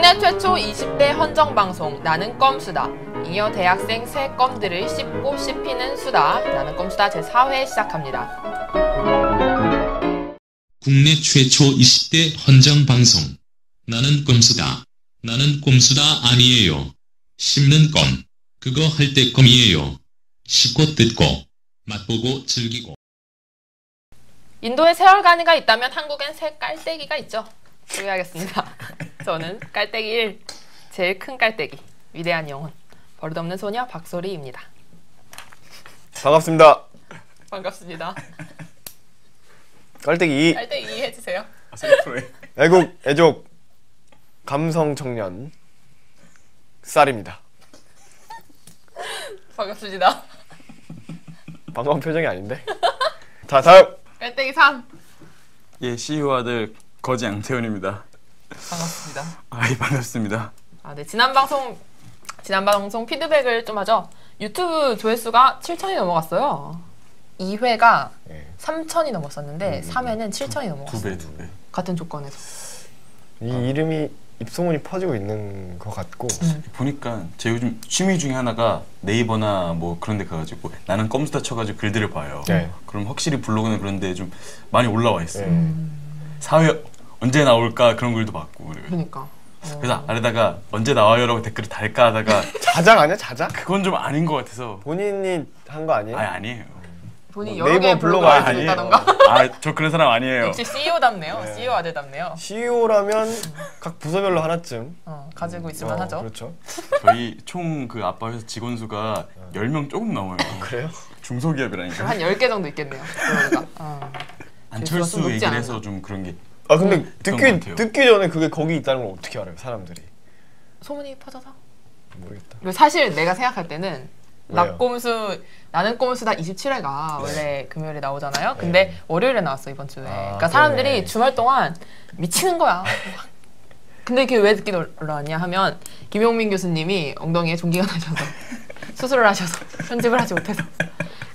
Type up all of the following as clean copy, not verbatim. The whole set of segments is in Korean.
국내 최초 20대 헌정 방송 나는 껌수다. 잉여 대학생 새 껌들을 씹고 씹히는 수다. 나는 껌수다 제4회 시작합니다. 국내 최초 20대 헌정 방송 나는 껌수다. 나는 꼼수다 아니에요. 씹는 껌. 그거 할 때 껌이에요. 씹고 뜯고 맛보고 즐기고. 인도에 세월간이가 있다면 한국엔 새 깔때기가 있죠. 소개하겠습니다. 저는 깔때기 1, 제일 큰 깔때기, 위대한 영혼, 버릇없는 소녀 박소리입니다. 반갑습니다. 반갑습니다. 깔때기 2. 깔때기 2 해주세요. 애국, 애족, 감성 청년 쌀입니다. 반갑습니다. 반가운 표정이 아닌데? 자, 다음! 깔때기 3. 예, CEO 아들 거지 양태훈입니다. 반갑습니다. 아이 반갑습니다. 네, 지난 방송 피드백을 좀 하죠. 유튜브 조회수가 7천이 넘어갔어요. 2회가 3천이 넘었었는데 3회는 7천이 넘어갔어요. 두 배. 같은 조건에서. 이 이름이 입소문이 퍼지고 있는 것 같고 보니까 제 요즘 취미 중에 하나가 네이버나 뭐 그런 데 가가지고 나는 껌수다 쳐가지고 글들을 봐요. 네. 그럼 확실히 블로그는 그런 데 좀 많이 올라와 있어요. 사회 언제 나올까 그런 글도 봤고 그래요. 그러니까. 그래서 아래다가 언제 나와요라고 댓글을 달까 하다가 자작 아니야? 자작? 그건 좀 아닌 것 같아서. 본인이 한 거 아니에요? 아니에요. 본인이 네이버 여러 개의 블로그 블로그를 아니에요. 했다던가. 저 그런 사람 아니에요. 역시 CEO답네요. 네. CEO 아들답네요. CEO라면 각 부서별로 하나쯤 가지고 있으면 하죠. 그렇죠. 저희 총 그 아빠 회사 직원 수가 10명 조금 넘어요. 그래요? 중소기업이라니까. 한 10개 정도 있겠네요. 안철수 높지 얘기를 않은가. 해서 좀 그런 게. 아 근데 같아요. 듣기 전에 그게 거기 있다는 걸 어떻게 알아요? 사람들이. 소문이 퍼져서? 모르겠다. 그리고 사실 내가 생각할 때는 왜요? 나는 꼼수다 27회가 원래 금요일에 나오잖아요. 근데 월요일에 나왔어 이번 주에. 그러니까 그러네. 사람들이 주말 동안 미치는 거야. 근데 그게 왜 늦게 올라왔냐 하면 김용민 교수님이 엉덩이에 종기가 나셔서 수술을 하셔서 편집을 하지 못해서.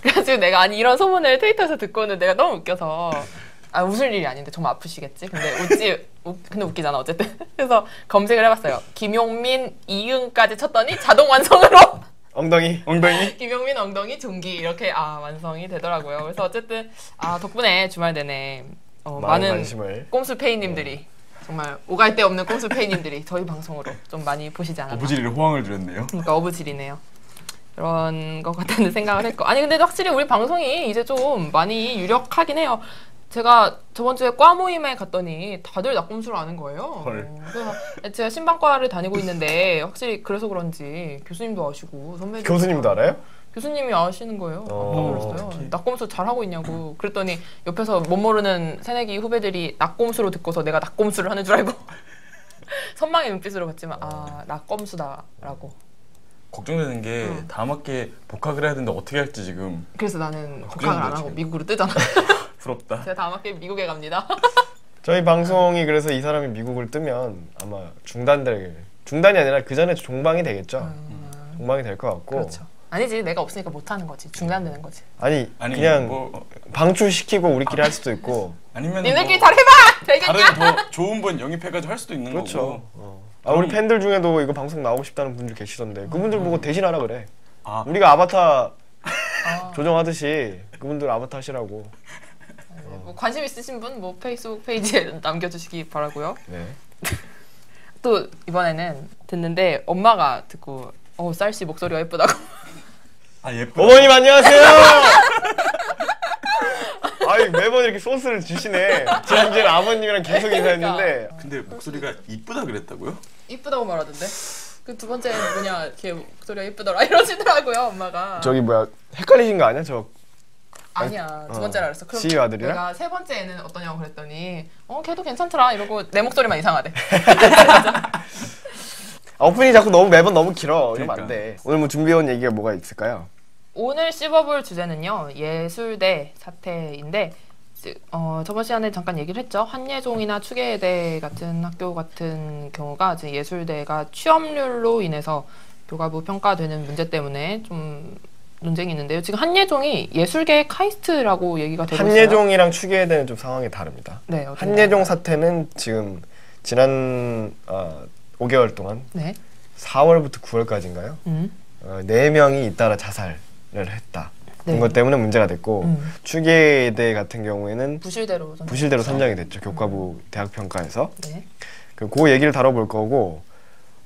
그래가지고 내가 이런 소문을 트위터에서 듣고는 내가 너무 웃겨서 웃을 일이 아닌데 정말 아프시겠지? 근데 근데 웃기잖아 어쨌든. 그래서 검색을 해봤어요. 김용민 이응까지 쳤더니 자동 완성으로 엉덩이? 김용민 엉덩이 종기 이렇게 완성이 되더라고요. 그래서 어쨌든 덕분에 주말 내내 많은 관심을. 꼼수 페이님들이 정말 오갈 데 없는 꼼수 페이님들이 저희 방송으로 좀 많이 보시지 않았나. 어부지리를 호황을 드렸네요. 그러니까 어부지리네요. 그런 것 같다는 생각을 했고 근데 확실히 우리 방송이 이제 좀 많이 유력하긴 해요. 제가 저번 주에 과 모임에 갔더니 다들 낙곰수를 아는 거예요. 그래서 제가 신방과를 다니고 있는데 확실히 그래서 그런지 교수님도 아시고 선배님도 교수님도 알아요? 교수님이 아시는 거예요. 깜짝 놀랐어요. 낙곰수 잘하고 있냐고. 그랬더니 옆에서 못 모르는 새내기 후배들이 낙곰수로 듣고서 내가 낙곰수를 하는 줄 알고 선망의 눈빛으로 봤지만 낙곰수다라고. 걱정되는 게 다음 학기에 복학을 해야 되는데 어떻게 할지 지금. 그래서 나는 복학을 안 하고 지금. 미국으로 뜨잖아. 부럽다. 제가 다음 학기에 미국에 갑니다. 저희 방송이 그래서 이 사람이 미국을 뜨면 아마 중단이 아니라 그 전에 종방이 되겠죠. 종방이 될 것 같고. 그렇죠. 아니지 내가 없으니까 못하는 거지. 중단되는 거지. 아니 그냥 뭐 방출시키고 우리끼리 할 수도 있고. 아니면 니네끼리 뭐 잘해봐! 되겠냐? 다른 더 좋은 분 영입해가지고 할 수도 있는 그렇죠. 거고. 우리 팬들 중에도 이거 방송 나오고 싶다는 분들 계시던데 그분들 보고 대신하라 그래. 우리가 우리가 아바타 조정하듯이 그분들 아바타 하시라고. 뭐 관심 있으신 분 뭐 페이스북 페이지에 남겨주시기 바라고요. 네. 또 이번에는 듣는데 엄마가 듣고 쌀씨 목소리가 예쁘다고. 예뻐. 어머님 안녕하세요. 아이 매번 이렇게 소스를 주시네. 지난주에 아버님이랑 계속 인사했는데. 근데 목소리가 이쁘다 그랬다고요? 이쁘다고 말하던데. 그 두 번째는 뭐냐 걔 목소리가 예쁘더라 이러시더라고요 엄마가. 저기 뭐야 헷갈리신 거 아니야? 저 아니야 두 번째라 그랬어. 그럼 CEO 아들이랑? 내가 세 번째는 어떠냐고 그랬더니 걔도 괜찮더라 이러고 내 목소리만 이상하대. 오프닝이 자꾸 매번 너무 길어. 이러면 그러니까. 안 돼. 오늘 뭐 준비해온 얘기가 뭐가 있을까요? 오늘 씹어볼 주제는요 예술대 사태인데 저번 시간에 잠깐 얘기를 했죠. 한예종이나 추계대 같은 학교 같은 경우가 이제 예술대가 취업률로 인해서 교과부 평가되는 문제 때문에 좀 논쟁이 있는데요. 지금 한예종이 예술계의 카이스트라고 얘기가 되고 있어요. 한예종이랑 추계대는 좀 상황이 다릅니다. 네, 한예종 사태는 지금 지난 5개월 동안 네. 4월부터 9월까지인가요? 4명이 잇따라 자살을 했다. 네. 이것 때문에 문제가 됐고 추계대 같은 경우에는 부실대로 선정이 됐죠. 교과부 대학 평가에서. 네. 그 얘기를 다뤄볼 거고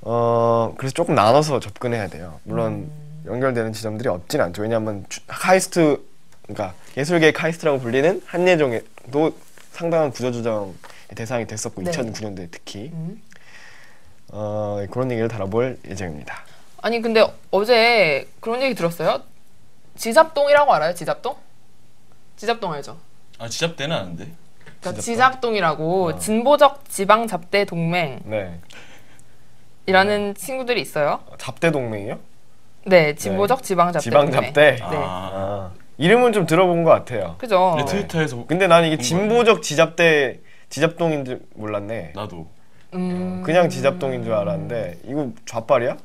그래서 조금 나눠서 접근해야 돼요. 물론 연결되는 지점들이 없진 않죠. 왜냐하면 카이스트, 그러니까 예술계의 카이스트라고 불리는 한예종도 상당한 구조조정의 대상이 됐었고 네. 2009년도에 특히 그런 얘기를 다뤄볼 예정입니다. 아니 근데 어제 그런 얘기 들었어요? 지잡동이라고 알아요? 지잡동? 지잡동 알죠? 아 지잡대는 아는데. 그러니까 지잡동이라고 진보적 지방 잡대 동맹이라는 네. 친구들이 있어요. 잡대 동맹이요? 네, 진보적 지방 잡대 지방 동맹. 잡대? 네. 이름은 좀 들어본 것 같아요. 그죠? 근데 트위터에서 근데 나는 이게 진보적 지잡동인 줄 몰랐네. 나도. 그냥 지잡동인 줄 알았는데 이거 좌빨이야?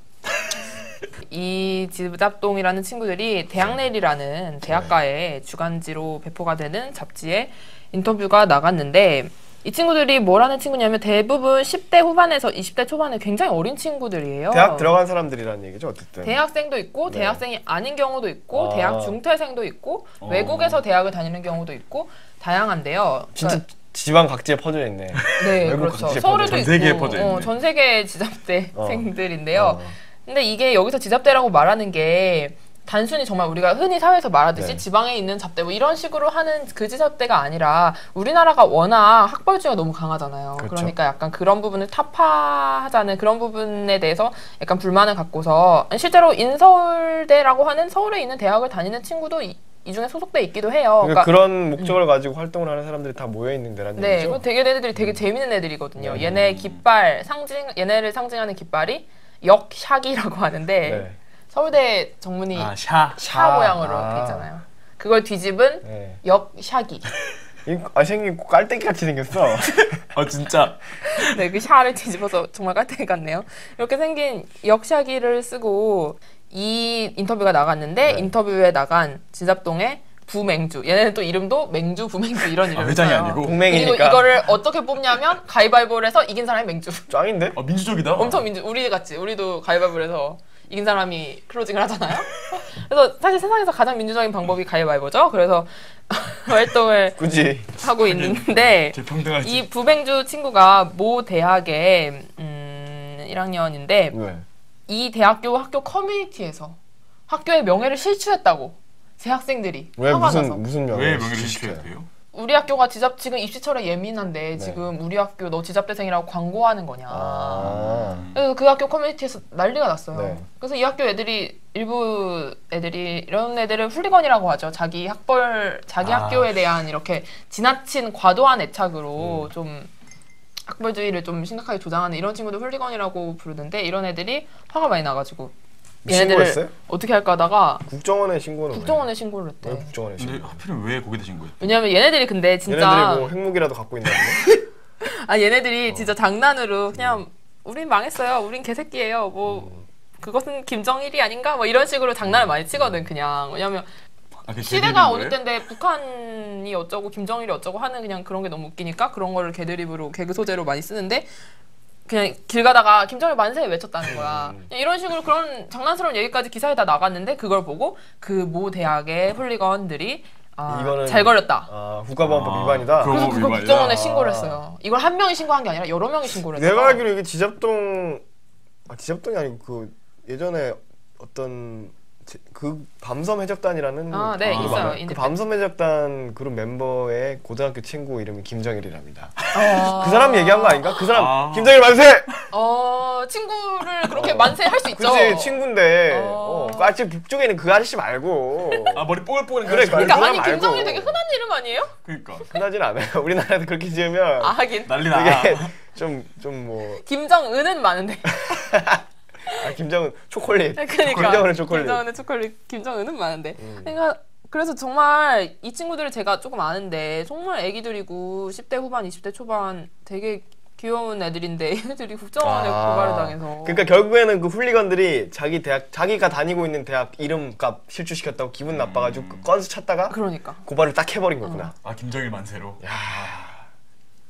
이 지잡동이라는 친구들이 대학내리라는 대학가의 주간지로 배포가 되는 잡지에 인터뷰가 나갔는데 이 친구들이 뭐라는 친구냐면 대부분 10대 후반에서 20대 초반에 굉장히 어린 친구들이에요. 대학 들어간 사람들이라는 얘기죠, 어쨌든. 대학생도 있고 네. 대학생이 아닌 경우도 있고 아. 대학 중퇴생도 있고 외국에서 대학을 다니는 경우도 있고 다양한데요. 진짜 그러니까 지방 각지에 퍼져 있네. 네, 외국 그렇죠. 각지에 서울에도 전 세계에 있고 퍼져 있네. 전 세계 지잡대생들인데요. 근데 이게 여기서 지잡대라고 말하는 게 단순히 정말 우리가 흔히 사회에서 말하듯이 네. 지방에 있는 잡대 뭐 이런 식으로 하는 그 지잡대가 아니라 우리나라가 워낙 학벌주의가 너무 강하잖아요. 그렇죠. 그러니까 약간 그런 부분을 타파하자는 그런 부분에 대해서 약간 불만을 갖고서 실제로 인서울대라고 하는 서울에 있는 대학을 다니는 친구도 이 중에 소속돼 있기도 해요. 그러니까 그런 목적을 가지고 활동을 하는 사람들이 다 모여 있는 데라는 네, 얘기죠. 되게 얘네들이 되게 재밌는 애들이거든요. 얘네 깃발 얘네를 상징하는 깃발이 역샥이라고 하는데 네. 서울대 정문이 샤. 샤 모양으로 돼 있잖아요. 그걸 뒤집은 네. 역샥이. 생긴 깔때기 같이 생겼어. 진짜. 네, 그 샤를 뒤집어서 정말 깔때기 같네요. 이렇게 생긴 역샥이를 쓰고 이 인터뷰가 나갔는데 네. 인터뷰에 나간 지잡동의 부맹주. 얘네는 또 이름도 맹주, 부맹주 이런 이름을 회장이 써요. 아니고? 동맹이니까. 그리고 이거를 어떻게 뽑냐면 가위바위보를 해서 이긴 사람이 맹주. 짱인데? 민주적이다. 엄청 우리 같이 우리도 가위바위보를 해서 이긴 사람이 클로징을 하잖아요. 그래서 사실 세상에서 가장 민주적인 방법이 가위바위보죠. 그래서 활동을 그지. 하고 있는데 제일 평등하지. 이 부맹주 친구가 모 대학의 1학년인데 왜? 이 대학교 학교 커뮤니티에서 학교의 명예를 실추했다고 제 학생들이 왜 화가 나서 무슨 왜 명예를 명예를 실추해요? 실추해야 돼요? 우리 학교가 지금 입시철에 예민한데 네. 지금 우리 학교 너 지잡대생이라고 광고하는 거냐. 아. 그래서 그 학교 커뮤니티에서 난리가 났어요. 네. 그래서 이 학교 애들이 일부 애들이 이런 애들을 훌리건이라고 하죠. 자기 학교에 대한 이렇게 지나친 과도한 애착으로 좀 학벌주의를 좀 심각하게 조장하는 이런 친구들 훌리건이라고 부르는데 이런 애들이 화가 많이 나가지고 얘네들을 신고했어요? 어떻게 할까 하다가 국정원에 신고는 국정원에 신고를 했대. 왜 국정원에 신고? 근데 하필은 왜 거기다 신 거예요? 왜냐면 얘네들이 근데 진짜 얘네들이 뭐 핵무기라도 갖고 있나본데? 얘네들이 진짜 장난으로 그냥 우린 망했어요. 우린 개새끼예요. 뭐 그것은 김정일이 아닌가? 뭐 이런 식으로 장난을 많이 치거든 그냥. 왜냐면 시대가 어느 때인데 북한이 어쩌고 김정일이 어쩌고 하는 그냥 그런 게 너무 웃기니까 그런 거를 개드립으로 개그 소재로 많이 쓰는데 그냥 길 가다가 김정일 만세 외쳤다는 거야. 그냥 이런 식으로 그런 장난스러운 얘기까지 기사에 다 나갔는데 그걸 보고 그 모 대학의 훌리건들이 이거는 잘 걸렸다. 국가보안법 위반이다. 그래서 그걸 위반이다. 국정원에 신고를 했어요. 이걸 한 명이 신고한 게 아니라 여러 명이 신고를 했어요. 내가 알기로 이게 지잡동이 아니고 그 예전에 어떤 그 밤섬 해적단이라는 네, 그룹 있어요. 알아요? 그 밤섬 해적단 그룹 멤버의 고등학교 친구 이름이 김정일이랍니다. 아. 그 사람 얘기한 거 아닌가? 그 사람 아. 김정일 만세! 친구를 그렇게 만세할 수 있죠. 그치 친구인데 아직 북쪽에는 그 아저씨 말고 머리 뽀글뽀글 그래, 그러니까 그거 아니 말고. 김정일 되게 흔한 이름 아니에요? 그러니까 흔하진 않아요. 우리나라에서 그렇게 지으면 하긴 난리나. 되게 좀뭐 김정은은 많은데. 김정은 초콜릿. 그러니까 김정은은 초콜릿. 김정은은 초콜릿. 김정은은 많은데. 그러니까 그래서 정말 이 친구들을 제가 조금 아는데 정말 애기들이고 10대 후반, 20대 초반 되게 귀여운 애들인데 얘네들이 국정원에 고발을 당해서. 그러니까 결국에는 그 훌리건들이 자기가 다니고 있는 대학 이름값 실추시켰다고 기분 나빠가지고 그 건수 찾다가 그러니까 고발을 딱 해버린 거구나. 김정일 만세로.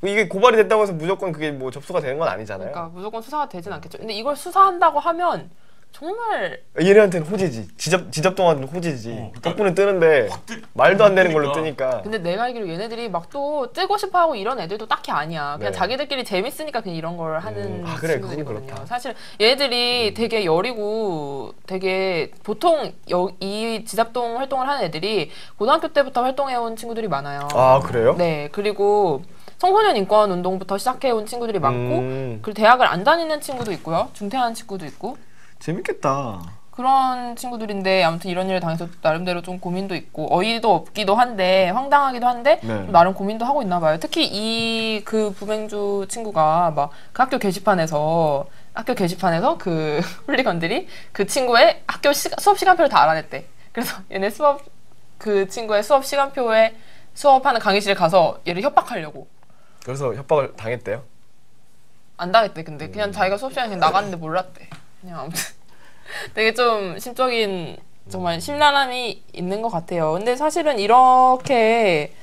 이게 고발이 됐다고 해서 무조건 그게 뭐 접수가 되는 건 아니잖아요. 그러니까 무조건 수사가 되진 않겠죠. 근데 이걸 수사한다고 하면 정말 얘네한테는 호재지. 지잡동한테는 호재지. 그러니까 덕분에 뜨는데 말도 안 되는 걸로 그러니까. 뜨니까. 근데 내가 알기로 얘네들이 막 또 뜨고 싶어하고 이런 애들도 딱히 아니야. 그냥 네. 자기들끼리 재밌으니까 그냥 이런 걸 하는 아, 그래, 친구들이거든요. 그건 그렇다. 사실 얘네들이 되게 여리고 되게 보통 이 지잡동 활동을 하는 애들이 고등학교 때부터 활동해온 친구들이 많아요. 아, 그래요? 네. 그리고 청소년 인권 운동부터 시작해온 친구들이 많고 그리고 대학을 안 다니는 친구도 있고요. 중퇴하는 친구도 있고 재밌겠다. 그런 친구들인데 아무튼 이런 일을 당해서 나름대로 좀 고민도 있고 어이도 없기도 한데 황당하기도 한데 네. 좀 나름 고민도 하고 있나 봐요. 특히 이 그 부맹주 친구가 막 그 학교 게시판에서 그 훌리건들이 그 친구의 학교 수업 시간표를 다 알아냈대. 그래서 얘네 그 친구의 수업 시간표에 수업하는 강의실에 가서 얘를 협박하려고. 그래서 협박을 당했대요? 안 당했대. 근데 그냥 자기가 수업 시간에 그냥 나갔는데 몰랐대. 그냥 아무튼 되게 좀 심적인 정말 심란함이 있는 것 같아요. 근데 사실은 이렇게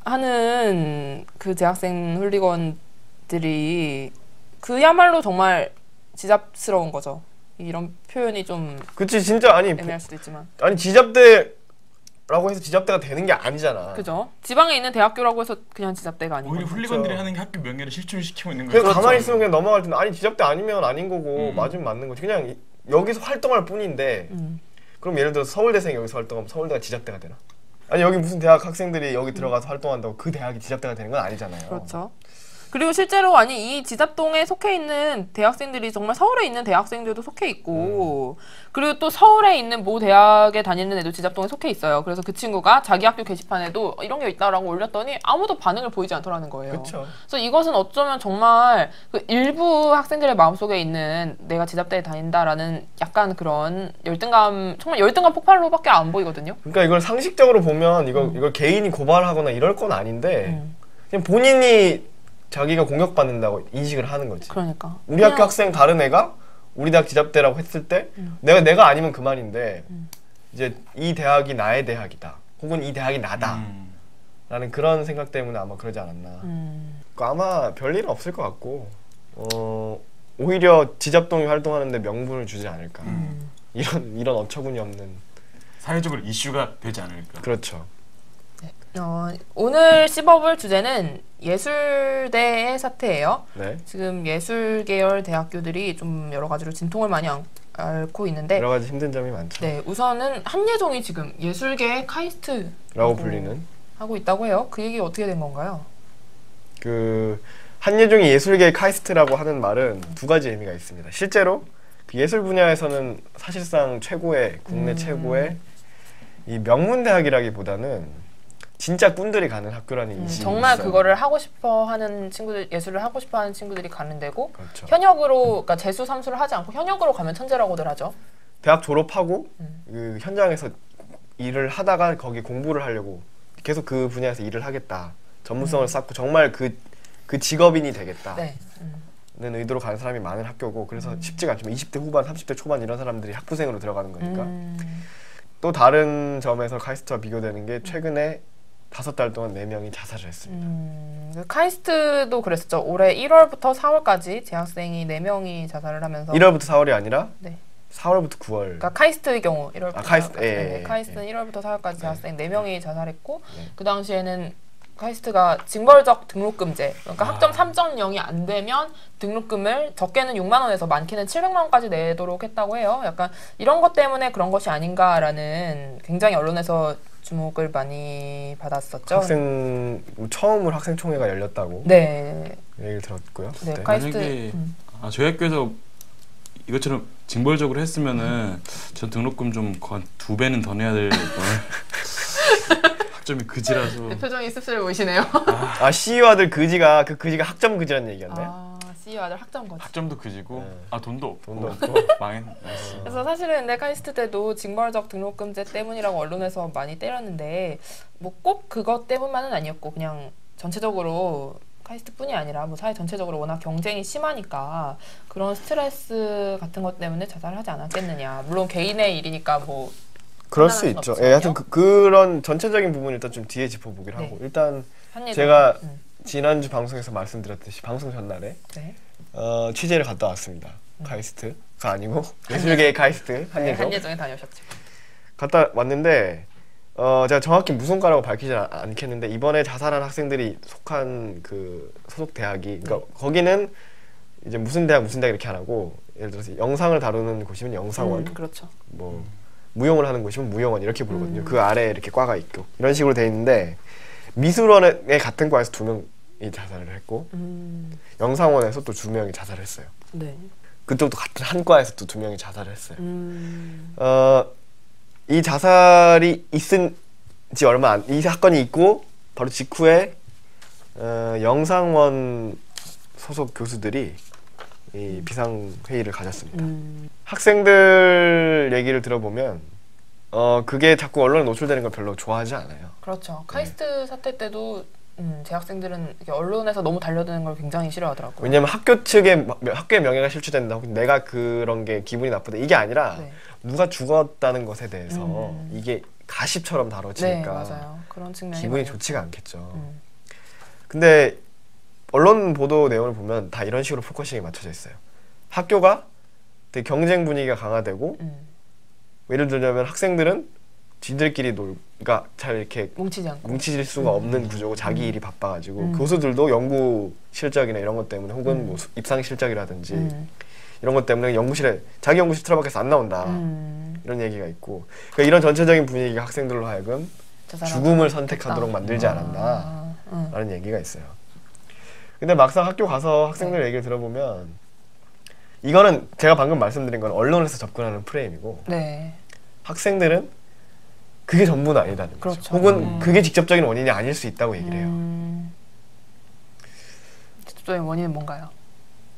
하는 그 대학생 훌리건들이 그야말로 정말 지잡스러운 거죠. 이런 표현이 좀 그치 진짜 아니 애매할 수도 있지만 지잡대라고 해서 지잡대가 되는 게 아니잖아. 그죠? 지방에 있는 대학교라고 해서 그냥 지잡대가 아니고 오히려 훌리건들이 하는 게 학교 명예를 실추시키고 있는 그냥 거예요. 가만히 있으면 그냥 넘어갈 텐데 아니 지잡대 아니면 아닌 거고 맞으면 맞는 거지. 그냥 여기서 활동할 뿐인데 그럼 예를 들어서 서울대생이 여기서 활동하면 서울대가 지잡대가 되나? 아니 여기 무슨 대학 학생들이 여기 들어가서 활동한다고 그 대학이 지잡대가 되는 건 아니잖아요. 그렇죠. 그리고 실제로 아니 이 지잡동에 속해 있는 대학생들이 정말 서울에 있는 대학생들도 속해 있고 그리고 또 서울에 있는 모 대학에 다니는 애도 지잡동에 속해 있어요. 그래서 그 친구가 자기 학교 게시판에도 이런 게 있다라고 올렸더니 아무도 반응을 보이지 않더라는 거예요. 그렇죠. 그래서 이것은 어쩌면 정말 그 일부 학생들의 마음속에 있는 내가 지잡대에 다닌다라는 약간 그런 열등감, 정말 열등감 폭발로밖에 안 보이거든요. 그러니까 이걸 상식적으로 보면 이걸 개인이 고발하거나 이럴 건 아닌데 그냥 본인이 자기가 공격받는다고 인식을 하는 거지. 그러니까. 우리 학교 학생 다른 애가 우리 대학 지잡대라고 했을 때 내가 아니면 그만인데 이제 이 대학이 나의 대학이다. 혹은 이 대학이 나다. 라는 그런 생각 때문에 아마 그러지 않았나. 아마 별일은 없을 것 같고 오히려 지잡동이 활동하는데 명분을 주지 않을까. 이런 어처구니 없는 사회적으로 이슈가 되지 않을까. 그렇죠. 오늘 씹어볼 주제는 예술대의 사태예요. 네. 지금 예술 계열 대학교들이 좀 여러 가지로 진통을 많이 앓고 있는데 여러 가지 힘든 점이 많죠. 네, 우선은 한예종이 지금 예술계의 카이스트라고 불리는 하고 있다고 해요. 그 얘기 어떻게 된 건가요? 그 한예종이 예술계의 카이스트라고 하는 말은 두 가지 의미가 있습니다. 실제로 그 예술 분야에서는 사실상 최고의 국내 최고의 이 명문 대학이라기보다는 진짜 꾼들이 가는 학교라는 인식이 정말 있어요. 그거를 하고 싶어 하는 친구들, 예술을 하고 싶어 하는 친구들이 가는 데고 그렇죠. 현역으로, 그러니까 재수 삼수를 하지 않고 현역으로 가면 천재라고들 하죠. 대학 졸업하고 그 현장에서 일을 하다가 거기 공부를 하려고 계속 그 분야에서 일을 하겠다. 전문성을 쌓고 정말 그 직업인이 되겠다. 네. 는 의도로 가는 사람이 많은 학교고 그래서 쉽지가 않지만 20대 후반, 30대 초반 이런 사람들이 학부생으로 들어가는 거니까 또 다른 점에서 카이스트와 비교되는 게 최근에 5달 동안 4명이 자살을 했습니다. 카이스트도 그랬었죠. 올해 1월부터 4월까지 재학생이 4명이 자살을 하면서 1월부터 4월이 아니라 네. 4월부터 9월. 그러니까 카이스트의 경우 1월부터 카이스트, 4월까지. 예. 카이스트는 1월부터 4월까지 재학생 4명이 자살했고 그 당시에는 카이스트가 징벌적 등록금제, 그러니까 학점 3.0이 안 되면 등록금을 적게는 6만 원에서 많게는 700만 원까지 내도록 했다고 해요. 약간 이런 것 때문에 그런 것이 아닌가라는 굉장히 언론에서 주목을 많이 받았었죠. 처음으로 학생총회가 열렸다고 네. 얘기를 들었고요. 네, 그때. 카이스트. 만약에 저희 학교에서 이것처럼 징벌적으로 했으면은 전 등록금 좀 거의 2배는 더 내야 될 학점이 그지라서. 네, 표정이 씁쓸해 보이시네요. CEO들 그지가 학점 그지라는 얘기였네. CEO 아들 학점 거지. 학점도 그지고 돈도 돈도 없고 없고. 망했네. 그래서 사실은 근데 카이스트 때도 징벌적 등록금제 때문이라고 언론에서 많이 때렸는데 뭐 꼭 그것 때문만은 아니었고 그냥 전체적으로 카이스트뿐이 아니라 뭐 사회 전체적으로 워낙 경쟁이 심하니까 그런 스트레스 같은 것 때문에 자살을 하지 않았겠느냐. 물론 개인의 일이니까 뭐 그럴 수 있죠. 예, 하여튼 그런 전체적인 부분 일단 좀 뒤에 짚어보기로 하고 일단 제가 지난주 방송에서 말씀드렸듯이 방송 전날에 네. 취재를 갔다 왔습니다. 카이스트가 아니고 예술계의 카이스트 네, 한예종. 한예종에 다녀오셨죠. 갔다 왔는데 제가 정확히 무슨 과라고 밝히지 않겠는데 이번에 자살한 학생들이 속한 그 소속 대학이 그러니까 거기는 이제 무슨 대학 이렇게 안 하고 예를 들어서 영상을 다루는 곳이면 영상원, 그렇죠. 뭐 무용을 하는 곳이면 무용원 이렇게 부르거든요. 그 아래에 이렇게 과가 있고 이런 식으로 돼 있는데 미술원에 같은 과에서 2명이 자살을 했고 영상원에서 또 2명이 자살을 했어요. 네. 그쪽도 같은 한 과에서 또 2명이 자살을 했어요. 이 자살이 있은 지 얼마 안, 이 사건이 있고 바로 직후에 영상원 소속 교수들이 이 비상회의를 가졌습니다. 학생들 얘기를 들어보면 그게 자꾸 언론에 노출되는 걸 별로 좋아하지 않아요. 그렇죠. 카이스트 사태 때도 재학생들은 이렇게 언론에서 너무 달려드는 걸 굉장히 싫어하더라고요. 왜냐면 학교 측의 학교의 명예가 실추된다 혹은 내가 그런 게 기분이 나쁘다 이게 아니라 네. 누가 죽었다는 것에 대해서 이게 가십처럼 다뤄지니까 네, 맞아요. 그런 측면이 기분이 많이 좋지가 않겠죠. 음. 근데 언론 보도 내용을 보면 다 이런 식으로 포커싱이 맞춰져 있어요. 학교가 되게 경쟁 분위기가 강화되고 예를 들자면 학생들은 지들끼리 그러니까 잘 이렇게 뭉치지 않고 뭉칠 수가 없는 구조고 자기 일이 바빠가지고 교수들도 연구 실적이나 이런 것 때문에 혹은 뭐 입상 실적이라든지 이런 것 때문에 연구실에 자기 연구실 틀어박혀서 안 나온다 이런 얘기가 있고 그러니까 이런 전체적인 분위기가 학생들로 하여금 죽음을 선택하도록 만들지 않았나 라는 얘기가 있어요. 근데 막상 학교 가서 학생들 얘기를 들어보면 이거는 제가 방금 말씀드린 건 언론에서 접근하는 프레임이고 네. 학생들은 그게 전부는 아니다는 거죠. 그렇죠. 혹은 그게 직접적인 원인이 아닐 수 있다고 얘기를 해요. 직접적인 원인은 뭔가요?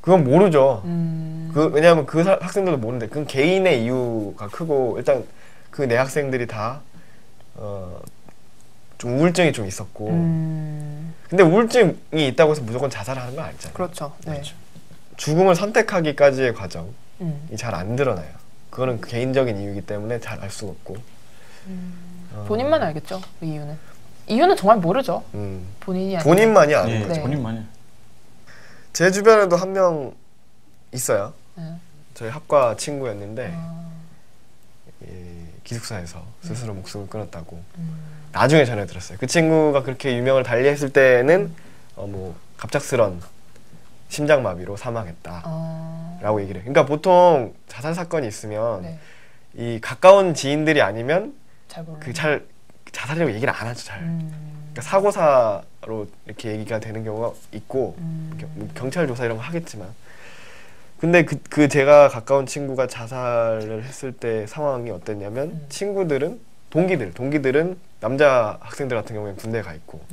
그건 모르죠. 왜냐하면 그 학생들도 모르는데 그건 개인의 이유가 크고 일단 그 내 학생들이 다 좀 우울증이 좀 있었고 근데 우울증이 있다고 해서 무조건 자살을 하는 건 아니잖아요. 그렇죠. 네. 그렇죠. 죽음을 선택하기까지의 과정이 잘 안 드러나요. 그거는 개인적인 이유이기 때문에 잘 알 수가 없고 본인만 알겠죠. 그 이유는. 이유는 정말 모르죠. 본인이 아니라. 본인만이 아는 예, 거죠. 네. 본인만이. 제 주변에도 한 명 있어요. 네. 저희 학과 친구였는데 기숙사에서 스스로 목숨을 끊었다고 나중에 전해 들었어요. 그 친구가 그렇게 유명을 달리했을 때는 뭐 갑작스런 심장마비로 사망했다라고 얘기를 해요. 그러니까 보통 자살 사건이 있으면 네. 이 가까운 지인들이 아니면 잘 모르는. 자살이라고 얘기를 안 하죠. 잘. 그러니까 사고사로 이렇게 얘기가 되는 경우가 있고 뭐 경찰 조사 이런 거 하겠지만 근데 그 제가 가까운 친구가 자살을 했을 때 상황이 어땠냐면 친구들은 동기들은 남자 학생들 같은 경우에는 군대에 가 있고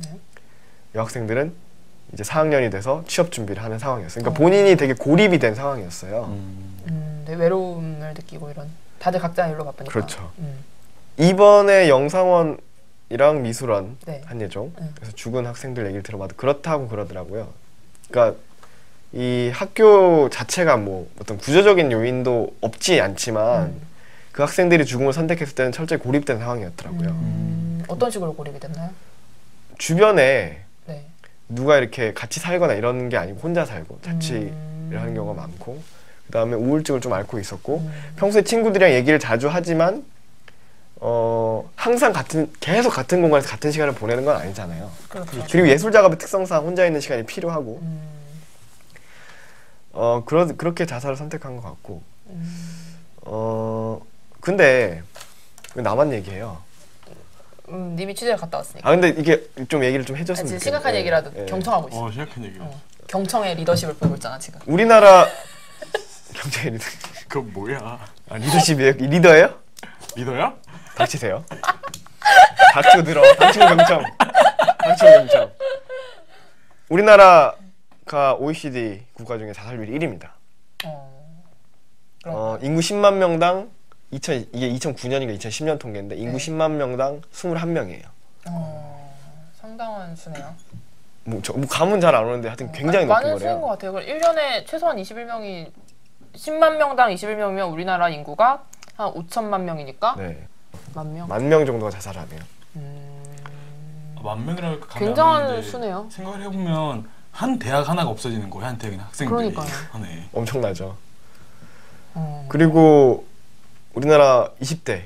여학생들은 이제 4학년이 돼서 취업 준비를 하는 상황이었어요. 그러니까 본인이 되게 고립이 된 상황이었어요. 네, 외로움을 느끼고 이런. 다들 각자 일로 바쁘니까. 그렇죠. 이번에 영상원이랑 미술원 네. 한예종 그래서 죽은 학생들 얘기를 들어봐도 그렇다고 그러더라고요. 그러니까 이 학교 자체가 뭐 어떤 구조적인 요인도 없지 않지만 그 학생들이 죽음을 선택했을 때는 철저히 고립된 상황이었더라고요. 어떤 식으로 고립이 됐나요? 주변에 네. 누가 이렇게 같이 살거나 이런 게 아니고 혼자 살고 자취를 하는 경우가 많고 그 다음에 우울증을 좀 앓고 있었고 평소에 친구들이랑 얘기를 자주 하지만 항상 계속 같은 공간에서 같은 시간을 보내는 건 아니잖아요. 그렇죠. 그리고 예술 작업의 특성상 혼자 있는 시간이 필요하고 그렇게 자살을 선택한 것 같고 근데 나만 얘기해요. 님이 취재를 갔다 왔으니까. 아 근데 이게 좀 얘기를 좀 해줬으면 지금 좋겠는데 심각한 얘기라도 예. 경청하고 있어. 심각한 얘기. 경청의 리더십을 보이고 있잖아 지금. 우리나라 경제 리더 그거 뭐야? 리더십이에요? 리더예요? 리더야? 닥치세요. 닥치고 들어. 닥치고 경청. 닥치고 경청. 우리나라가 OECD 국가 중에 자살률이 1위입니다. 인구 10만 명당 이게 2009년인가 2010년 통계인데 인구 10만 명당 21명이에요. 상당한 수네요. 뭐 감은 잘 안 오는데 하여튼 굉장히 높은 많은 수인 거래요. 것 같아요. 1년에 최소한 21명이 10만 명당 21명이면 우리나라 인구가 한 5천만 명이니까 네. 만 명? 만 명 정도가 자살하네요. 만 명이라고 감이 안 굉장한 오는데 수네요. 생각을 해보면 한 대학 하나가 없어지는 거예요. 한 대학의 학생들이. 그러니까요. 하네. 엄청나죠. 그리고 우리나라 20대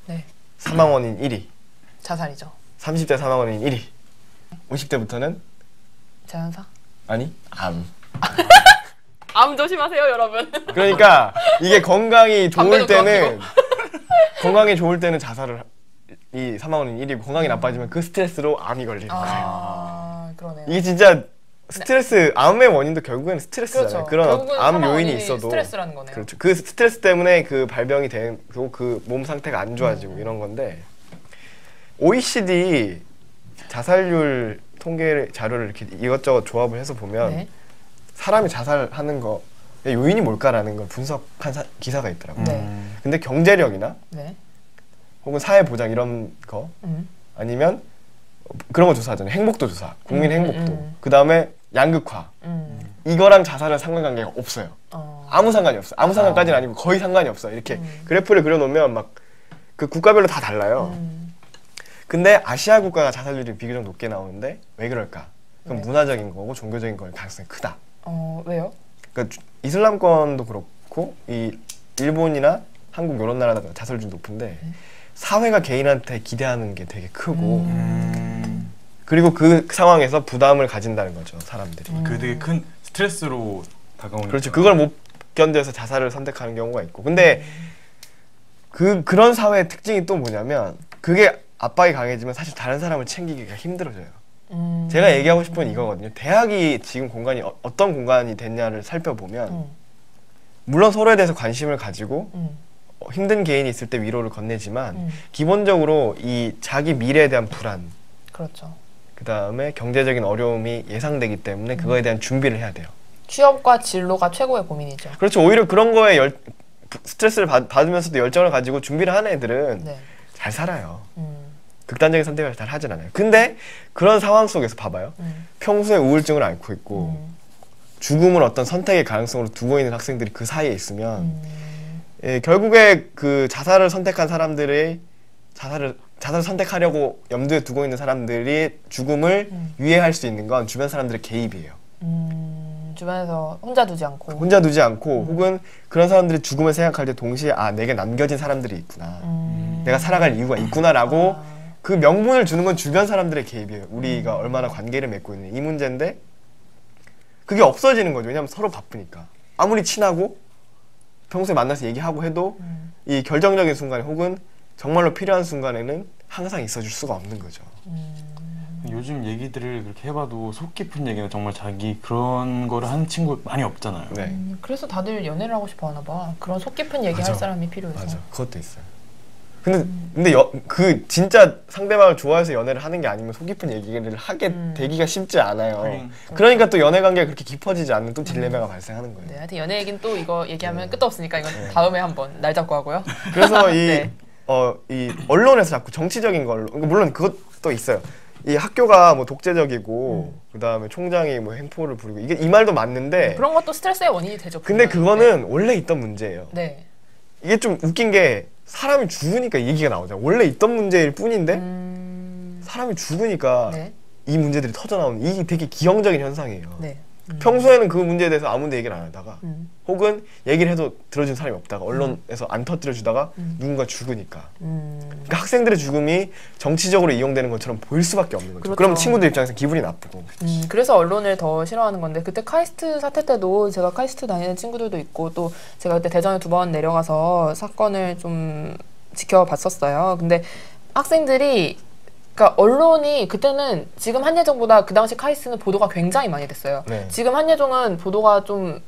네. 사망원인 1위, 자살이죠. 30대 사망원인 1위, 50대부터는 자연사? 아니 암. 암 조심하세요, 여러분. 그러니까 이게 건강이 좋을 담배도 때는 건강이 좋을 때는 자살을 이 사망원인 1위고 건강이 나빠지면 그 스트레스로 암이 걸리는 거예요. 아, 그러네요. 이게 진짜 스트레스 암의 원인도 결국에는 스트레스잖아요. 그렇죠. 그런 결국은 암 사망 요인이 원인이 있어도 스트레스라는 거네요. 그렇죠. 그 스트레스 때문에 그 발병이 되고 그 몸 상태가 안 좋아지고 이런 건데 OECD 자살률 통계 자료를 이렇게 이것저것 조합을 해서 보면 네. 사람이 자살하는 거 요인이 뭘까라는 걸 분석한 기사가 있더라고요. 네. 근데 경제력이나 네. 혹은 사회보장 이런 거 아니면 그런 거 조사하잖아요. 행복도 조사, 국민 행복도. 그 다음에 양극화. 이거랑 자살은 상관관계가 없어요. 아무 상관이 없어요. 아무 상관까지는 아니고 거의 상관이 없어요. 이렇게 그래프를 그려놓으면 막 그 국가별로 다 달라요. 근데 아시아 국가가 자살률이 비교적 높게 나오는데 왜 그럴까? 그건 네. 문화적인 거고 종교적인 거일 가능성이 크다. 왜요? 그러니까 이슬람권도 그렇고 이 일본이나 한국 이런 나라가 자살률이 높은데 사회가 개인한테 기대하는 게 되게 크고 그리고 그 상황에서 부담을 가진다는 거죠, 사람들이. 그 되게 큰 스트레스로 다가오는. 그렇죠. 그걸 못 견뎌서 자살을 선택하는 경우가 있고. 근데 그런 사회의 특징이 또 뭐냐면 그게 압박이 강해지면 사실 다른 사람을 챙기기가 힘들어져요. 제가 얘기하고 싶은 건 이거거든요. 대학이 지금 공간이 어떤 공간이 됐냐를 살펴보면 물론 서로에 대해서 관심을 가지고 힘든 개인이 있을 때 위로를 건네지만 기본적으로 이 자기 미래에 대한 불안, 그렇죠. 그 다음에 경제적인 어려움이 예상되기 때문에 그거에 대한 준비를 해야 돼요. 취업과 진로가 최고의 고민이죠. 그렇죠. 오히려 그런 거에 스트레스를 받으면서도 열정을 가지고 준비를 하는 애들은 네. 잘 살아요. 극단적인 선택을 잘 하진 않아요. 근데 그런 상황 속에서 봐봐요. 평소에 우울증을 앓고 있고 죽음을 어떤 선택의 가능성으로 두고 있는 학생들이 그 사이에 있으면 결국에 그 자살을 선택한 사람들의 자살을 선택하려고 염두에 두고 있는 사람들이 죽음을 유예할 수 있는 건 주변 사람들의 개입이에요. 주변에서 혼자 두지 않고. 혼자 두지 않고 혹은 그런 사람들이 죽음을 생각할 때 동시에 아 내게 남겨진 사람들이 있구나. 내가 살아갈 이유가 있구나라고 그 명분을 주는 건 주변 사람들의 개입이에요. 우리가 얼마나 관계를 맺고 있는 이 문제인데 그게 없어지는 거죠. 왜냐하면 서로 바쁘니까. 아무리 친하고 평소에 만나서 얘기하고 해도 이 결정적인 순간에 혹은 정말로 필요한 순간에는 항상 있어줄 수가 없는 거죠. 요즘 얘기들을 그렇게 해봐도 속 깊은 얘기는 정말 자기 그런 거를 하는 친구 많이 없잖아요. 네. 그래서 다들 연애를 하고 싶어 하나 봐. 그런 속 깊은 얘기 맞아. 할 사람이 필요해서. 맞아. 그것도 있어요. 근데 그 진짜 상대방을 좋아해서 연애를 하는 게 아니면 속 깊은 얘기를 하게 되기가 쉽지 않아요. 그러니까 또 연애 관계가 그렇게 깊어지지 않는 또 딜레마가 발생하는 거예요. 네, 하여튼 연애 얘기는 또 이거 얘기하면 끝도 없으니까 이건 다음에 한번 날 잡고 하고요. 그래서 네. 이 언론에서 자꾸 정치적인 걸로 물론 그것도 있어요. 이 학교가 뭐 독재적이고 그 다음에 총장이 뭐 횡포를 부리고 이게 이 말도 맞는데 그런 것도 스트레스의 원인이 되죠. 근데 분명히. 그거는 원래 있던 문제예요. 네. 이게 좀 웃긴 게 사람이 죽으니까 이 얘기가 나오잖아. 원래 있던 문제일 뿐인데 사람이 죽으니까 네. 이 문제들이 터져 나오는 이게 되게 기형적인 현상이에요. 네. 평소에는 그 문제에 대해서 아무도 얘기를 안 하다가 혹은 얘기를 해도 들어준 사람이 없다가 언론에서 안 터뜨려주다가 누군가 죽으니까 그러니까 학생들의 죽음이 정치적으로 이용되는 것처럼 보일 수밖에 없는 거죠. 그렇죠. 그럼 친구들 입장에서 기분이 나쁘고 그래서 언론을 더 싫어하는 건데 그때 카이스트 사태 때도 제가 카이스트 다니는 친구들도 있고 또 제가 그때 대전에 2번 내려가서 사건을 좀 지켜봤었어요. 근데 학생들이 그러니까 언론이 그때는 지금 한예종보다 그 당시 카이스트는 보도가 굉장히 많이 됐어요. 네. 지금 한예종은 보도가 좀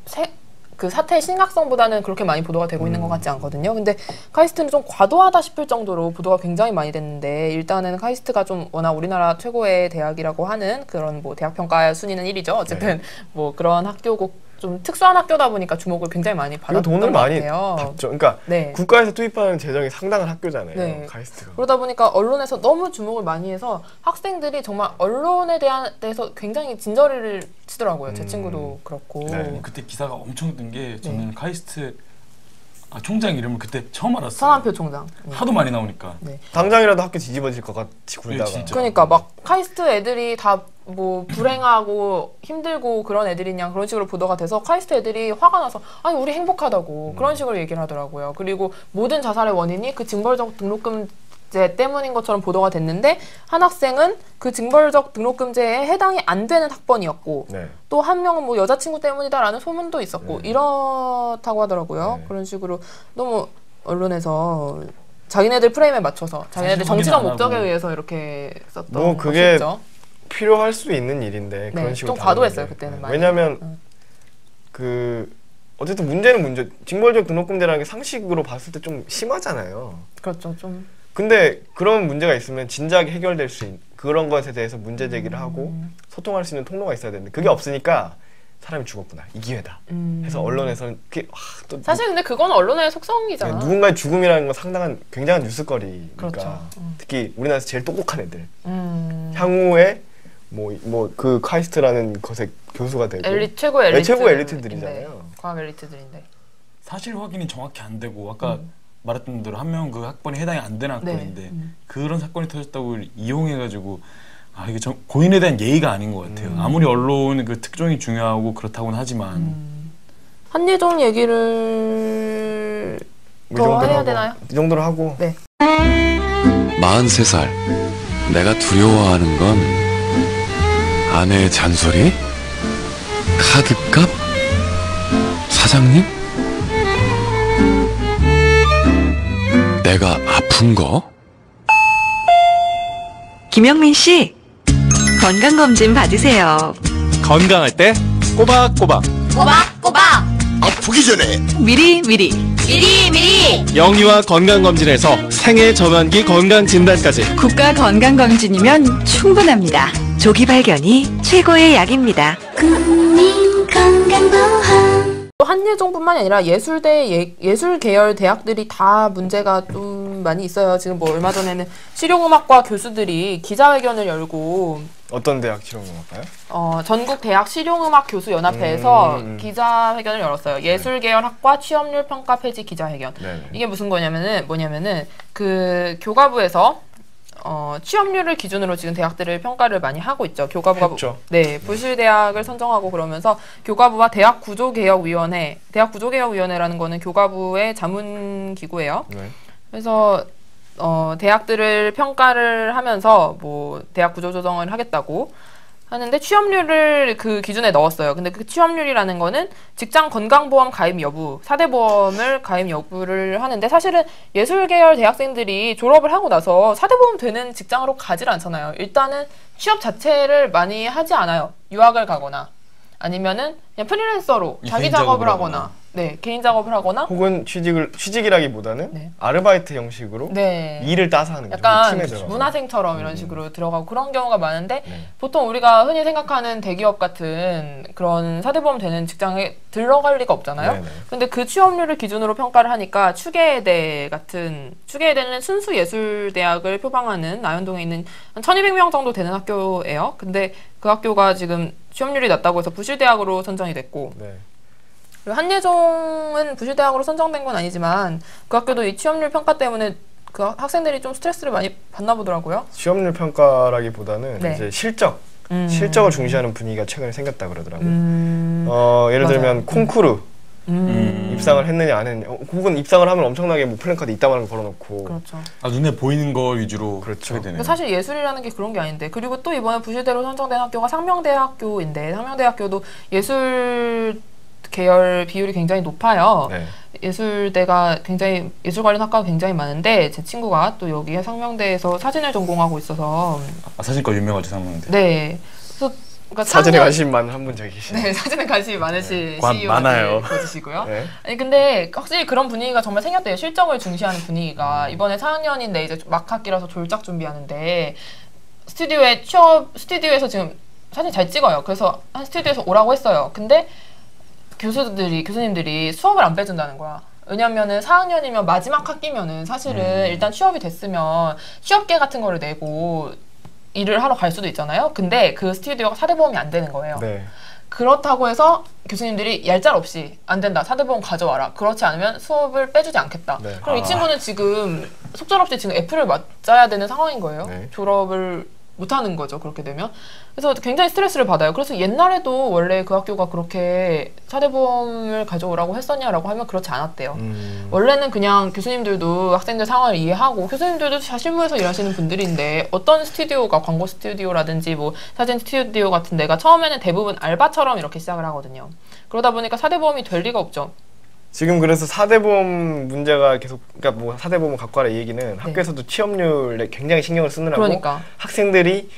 그 사태의 심각성보다는 그렇게 많이 보도가 되고 있는 것 같지 않거든요. 근데 카이스트는 좀 과도하다 싶을 정도로 보도가 굉장히 많이 됐는데 일단은 카이스트가 좀 워낙 우리나라 최고의 대학이라고 하는 그런 뭐 대학 평가 순위는 1위죠. 어쨌든 뭐 그런 학교고 좀 특수한 학교다 보니까 주목을 굉장히 많이 받았던 돈을 것 많이 같아요. 받죠. 그러니까 네. 국가에서 투입하는 재정이 상당한 학교잖아요. 네. 카이스트가. 그러다 보니까 언론에서 너무 주목을 많이 해서 학생들이 정말 언론에 대해서 굉장히 진저리를 치더라고요. 제 친구도 그렇고. 네. 그때 기사가 엄청 뜬 게 저는 카이스트 아 총장 이름을 그때 처음 알았어요. 서남표 총장. 하도 많이 나오니까. 네. 당장이라도 학교 뒤집어질 것 같이 굴다가. 진짜. 그러니까 막 카이스트 애들이 다 뭐 불행하고 힘들고 그런 애들이냐 그런 식으로 보도가 돼서 카이스트 애들이 화가 나서 아니 우리 행복하다고 그런 식으로 얘기를 하더라고요. 그리고 모든 자살의 원인이 그 징벌적 등록금제 때문인 것처럼 보도가 됐는데 한 학생은 그 징벌적 등록금제에 해당이 안 되는 학번이었고 네. 또 한 명은 뭐 여자친구 때문이다라는 소문도 있었고 이렇다고 하더라고요. 네. 그런 식으로 너무 언론에서 자기네들 프레임에 맞춰서 자기네들 사실 정치적 확인 안 목적에 하고. 의해서 이렇게 썼던 뭐 그게 것이죠. 필요할 수 있는 일인데 네, 그런 식으로 좀 과도했어요, 다루는 게. 그때는 많이. 왜냐하면 그 어쨌든 문제는 문제. 징벌적 등록금제라는 게 상식으로 봤을 때 좀 심하잖아요. 그렇죠, 좀. 근데 그런 문제가 있으면 진작에 해결될 수 있는 그런 것에 대해서 문제 제기를 하고 소통할 수 있는 통로가 있어야 되는데 그게 없으니까 사람이 죽었구나 이 기회다 해서 언론에서는 그게 또 사실 근데 그건 언론의 속성이잖아. 누군가의 죽음이라는 건 상당한 굉장한 뉴스거리니까 그렇죠. 특히 우리나라에서 제일 똑똑한 애들 향후에 뭐 그 카이스트라는 것의 교수가 되고 최고의 엘리트. 최고의 엘리트들이잖아요. 과학 엘리트들인데. 사실 확인이 정확히 안 되고 아까 말했던 대로 한 명 그 학번이 해당이 안 되는 네. 학번인데 그런 사건이 터졌다고 이용해가지고 아 이게 고인에 대한 예의가 아닌 것 같아요. 아무리 언론 그 특종이 중요하고 그렇다고는 하지만 한예종 얘기를 뭐 더 정도로 해야 하고, 되나요? 이 정도로 하고 네. 43살. 내가 두려워하는 건 아내의 잔소리? 카드값? 사장님? 내가 아픈 거? 김영민 씨, 건강검진 받으세요. 건강할 때 꼬박꼬박 아프기 전에 미리미리. 영유아 건강검진에서 생애 전환기 건강진단까지 국가 건강검진이면 충분합니다. 조기 발견이 최고의 약입니다. 한예종뿐만이 아니라 예술 계열 대학들이 다 문제가 좀 많이 있어요. 지금 뭐 얼마 전에는 실용음악과 교수들이 기자회견을 열고 어떤 대학 실용음악과요? 전국 대학 실용음악 교수 연합회에서 기자회견을 열었어요. 예술 계열 학과 취업률 평가 폐지 기자회견. 네네. 이게 무슨 뭐냐면은 그 교과부에서 취업률을 기준으로 지금 대학들을 평가를 많이 하고 있죠. 교과부가 했죠. 네, 부실 대학을 선정하고 그러면서 교과부와 대학구조개혁위원회라는 거는 교과부의 자문 기구예요. 네. 그래서 대학들을 평가를 하면서 뭐 대학 구조 조정을 하겠다고 하는데 취업률을 그 기준에 넣었어요. 근데 그 취업률이라는 거는 직장 건강보험 가입 여부, 4대 보험을 가입 여부를 하는데 사실은 예술 계열 대학생들이 졸업을 하고 나서 4대 보험 되는 직장으로 가질 않잖아요. 일단은 취업 자체를 많이 하지 않아요. 유학을 가거나 아니면은 그냥 프리랜서로 자기 개인 작업을 작업을 하거나 하거나. 네, 개인 작업을 하거나 혹은 취직이라기보다는 네. 아르바이트 형식으로 네. 일을 따서 하는 거죠. 약간 팀에 들어가서. 문화생처럼 이런 식으로 들어가고 그런 경우가 많은데 네. 보통 우리가 흔히 생각하는 대기업 같은 그런 4대 보험 되는 직장에 들어갈 리가 없잖아요. 네네. 근데 그 취업률을 기준으로 평가를 하니까 추계대는 순수 예술대학을 표방하는 나연동에 있는 한 1200명 정도 되는 학교예요. 근데 그 학교가 지금 취업률이 낮다고 해서 부실대학으로 선정이 됐고 네. 그리고 한예종은 부실대학으로 선정된 건 아니지만 그 학교도 이 취업률 평가 때문에 그 학생들이 좀 스트레스를 많이 받나 보더라고요. 취업률 평가라기보다는 네. 이제 실적을 중시하는 분위기가 최근에 생겼다 그러더라고요. 예를 맞아요. 들면 콩쿠르 입상을 했느냐 안 했느냐 혹은 입상을 하면 엄청나게 뭐 플랜카드 이따만한 거 걸어놓고 그렇죠. 아 눈에 보이는 거 위주로 그렇죠. 하게 되네요. 근데 사실 예술이라는 게 그런 게 아닌데 그리고 또 이번에 부실대로 선정된 학교가 상명대학교인데 상명대학교도 예술 계열 비율이 굉장히 높아요. 네. 예술대가 굉장히 예술 관련 학과가 굉장히 많은데 제 친구가 또 여기 상명대에서 사진을 전공하고 있어서 아 사진과 유명하죠 상명대. 네. 그래서 그러니까 사진에 4학년 관심 많은 한 분 저기 계시네요. 네, 사진에 관심이 많으신 관 CEO가 많아요. 거지시고요. 네. 아니 근데 확실히 그런 분위기가 정말 생겼대요. 실적을 중시하는 분위기가 이번에 4학년인데 이제 막 학기라서 졸작 준비하는데 스튜디오에서 지금 사진 잘 찍어요. 그래서 한 스튜디오에서 오라고 했어요. 근데 교수님들이 수업을 안 빼준다는 거야. 왜냐면은 4학년이면 마지막 학기면은 사실은 일단 취업이 됐으면 취업계 같은 거를 내고 일을 하러 갈 수도 있잖아요. 근데 그 스튜디오가 4대 보험이 안 되는 거예요. 네. 그렇다고 해서 교수님들이 얄짤없이 안 된다. 사대보험 가져와라. 그렇지 않으면 수업을 빼주지 않겠다. 네. 그럼 이 친구는 지금 속절없이 지금 F를 맞아야 되는 상황인 거예요. 네. 졸업을 못하는 거죠. 그렇게 되면. 그래서 굉장히 스트레스를 받아요. 그래서 옛날에도 원래 그 학교가 그렇게 사대보험을 가져오라고 했었냐라고 하면 그렇지 않았대요. 원래는 그냥 교수님들도 학생들 상황을 이해하고 교수님들도 실무에서 일하시는 분들인데 어떤 스튜디오가 광고 스튜디오라든지 뭐 사진 스튜디오 같은 데가 처음에는 대부분 알바처럼 이렇게 시작을 하거든요. 그러다 보니까 사대보험이 될 리가 없죠. 지금 그래서 사대보험 문제가 계속 그러니까 뭐 사대보험을 갖고 와라 이 얘기는 학교에서도 취업률에 굉장히 신경을 쓰느라고 그러니까. 학생들이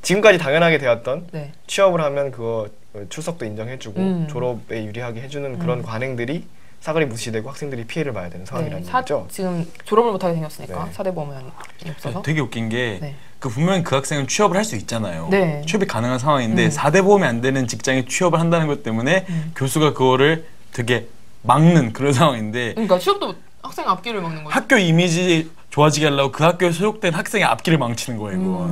지금까지 당연하게 되었던 네. 취업을 하면 그거 출석도 인정해주고 졸업에 유리하게 해주는 그런 관행들이 싸그리 무시되고 학생들이 피해를 봐야 되는 상황이라는 얘기죠. 지금 졸업을 못하게 생겼으니까 네. 사대보험이 없어서. 되게 웃긴 게 네. 그 분명히 그 학생은 취업을 할 수 있잖아요. 네. 취업이 가능한 상황인데 4대 보험이 안 되는 직장에 취업을 한다는 것 때문에 교수가 그거를 되게 막는 그런 상황인데 그러니까 취업도 학생 앞길을 막는 거죠. 학교 이미지 좋아지게 하려고 그 학교에 소속된 학생의 앞길을 망치는 거예요. 이거.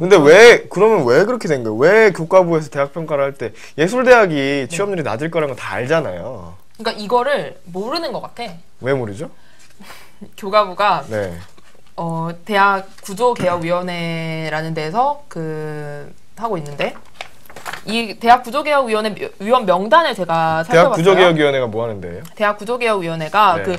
근데 그러면 왜 그렇게 된 거예요? 왜 교과부에서 대학 평가를 할 때 예술대학이 취업률이 낮을 거라는 건 다 알잖아요. 그러니까 이거를 모르는 것 같아. 왜 모르죠? 교과부가 네. 대학 구조개혁위원회라는 데서 하고 있는데 이 대학 구조개혁위원회 위원 명단을 제가 살펴봤어요. 대학 구조개혁위원회가 뭐 하는 데예요? 대학 구조개혁위원회가 네. 그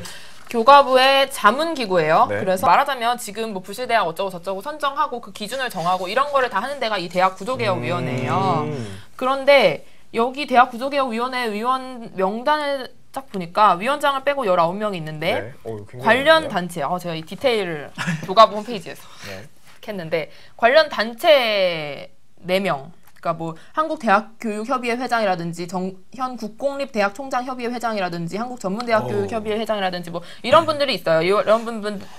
교과부의 자문기구예요. 네. 그래서 말하자면 지금 뭐 부실대학 어쩌고 저쩌고 선정하고 그 기준을 정하고 이런 거를 다 하는 데가 이 대학 구조개혁위원회예요. 그런데 여기 대학 구조개혁위원회 위원 명단을 딱 보니까 위원장을 빼고 19명이 있는데 네. 굉장히 관련 많네요. 단체, 제가 이 디테일을 교과부 홈페이지에서 네. 했는데 관련 단체 4명, 그러니까 뭐 한국대학교육협의회 회장이라든지 현 국공립대학총장협의회 회장이라든지 한국전문대학교육협의회 회장이라든지 뭐 이런 분들이 있어요. 이런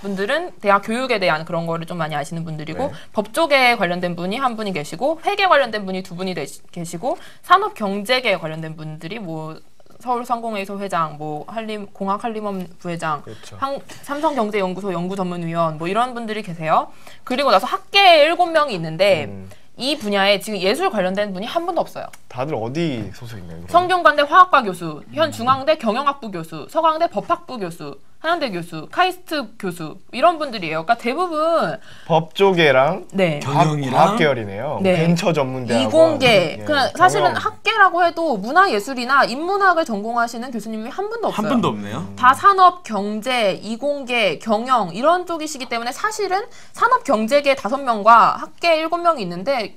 분들은 대학 교육에 대한 그런 거를 좀 많이 아시는 분들이고 네. 법 쪽에 관련된 분이 한 분이 계시고 회계 관련된 분이 2분이 계시고 산업경제계 관련된 분들이 뭐 서울상공회의소 회장, 뭐 공학한림원 부회장, 그렇죠. 삼성경제연구소 연구전문위원 뭐 이런 분들이 계세요. 그리고 나서 학계에 7명이 있는데 이 분야에 지금 예술 관련된 분이 한 분도 없어요. 다들 어디 소속인가요? 그럼? 성균관대 화학과 교수, 현 중앙대 경영학부 교수, 서강대 법학부 교수, 한양대 교수, 카이스트 교수 이런 분들이에요. 그러니까 대부분 법조계랑 네. 과학 계열이네요. 네. 벤처 전문대학원. 이공계. 예, 그냥 사실은 경영. 학계라고 해도 문화예술이나 인문학을 전공하시는 교수님이 한 분도 없어요. 한 분도 없네요. 다 산업, 경제, 이공계, 경영 이런 쪽이시기 때문에 사실은 산업 경제계 5명과 학계 7명이 있는데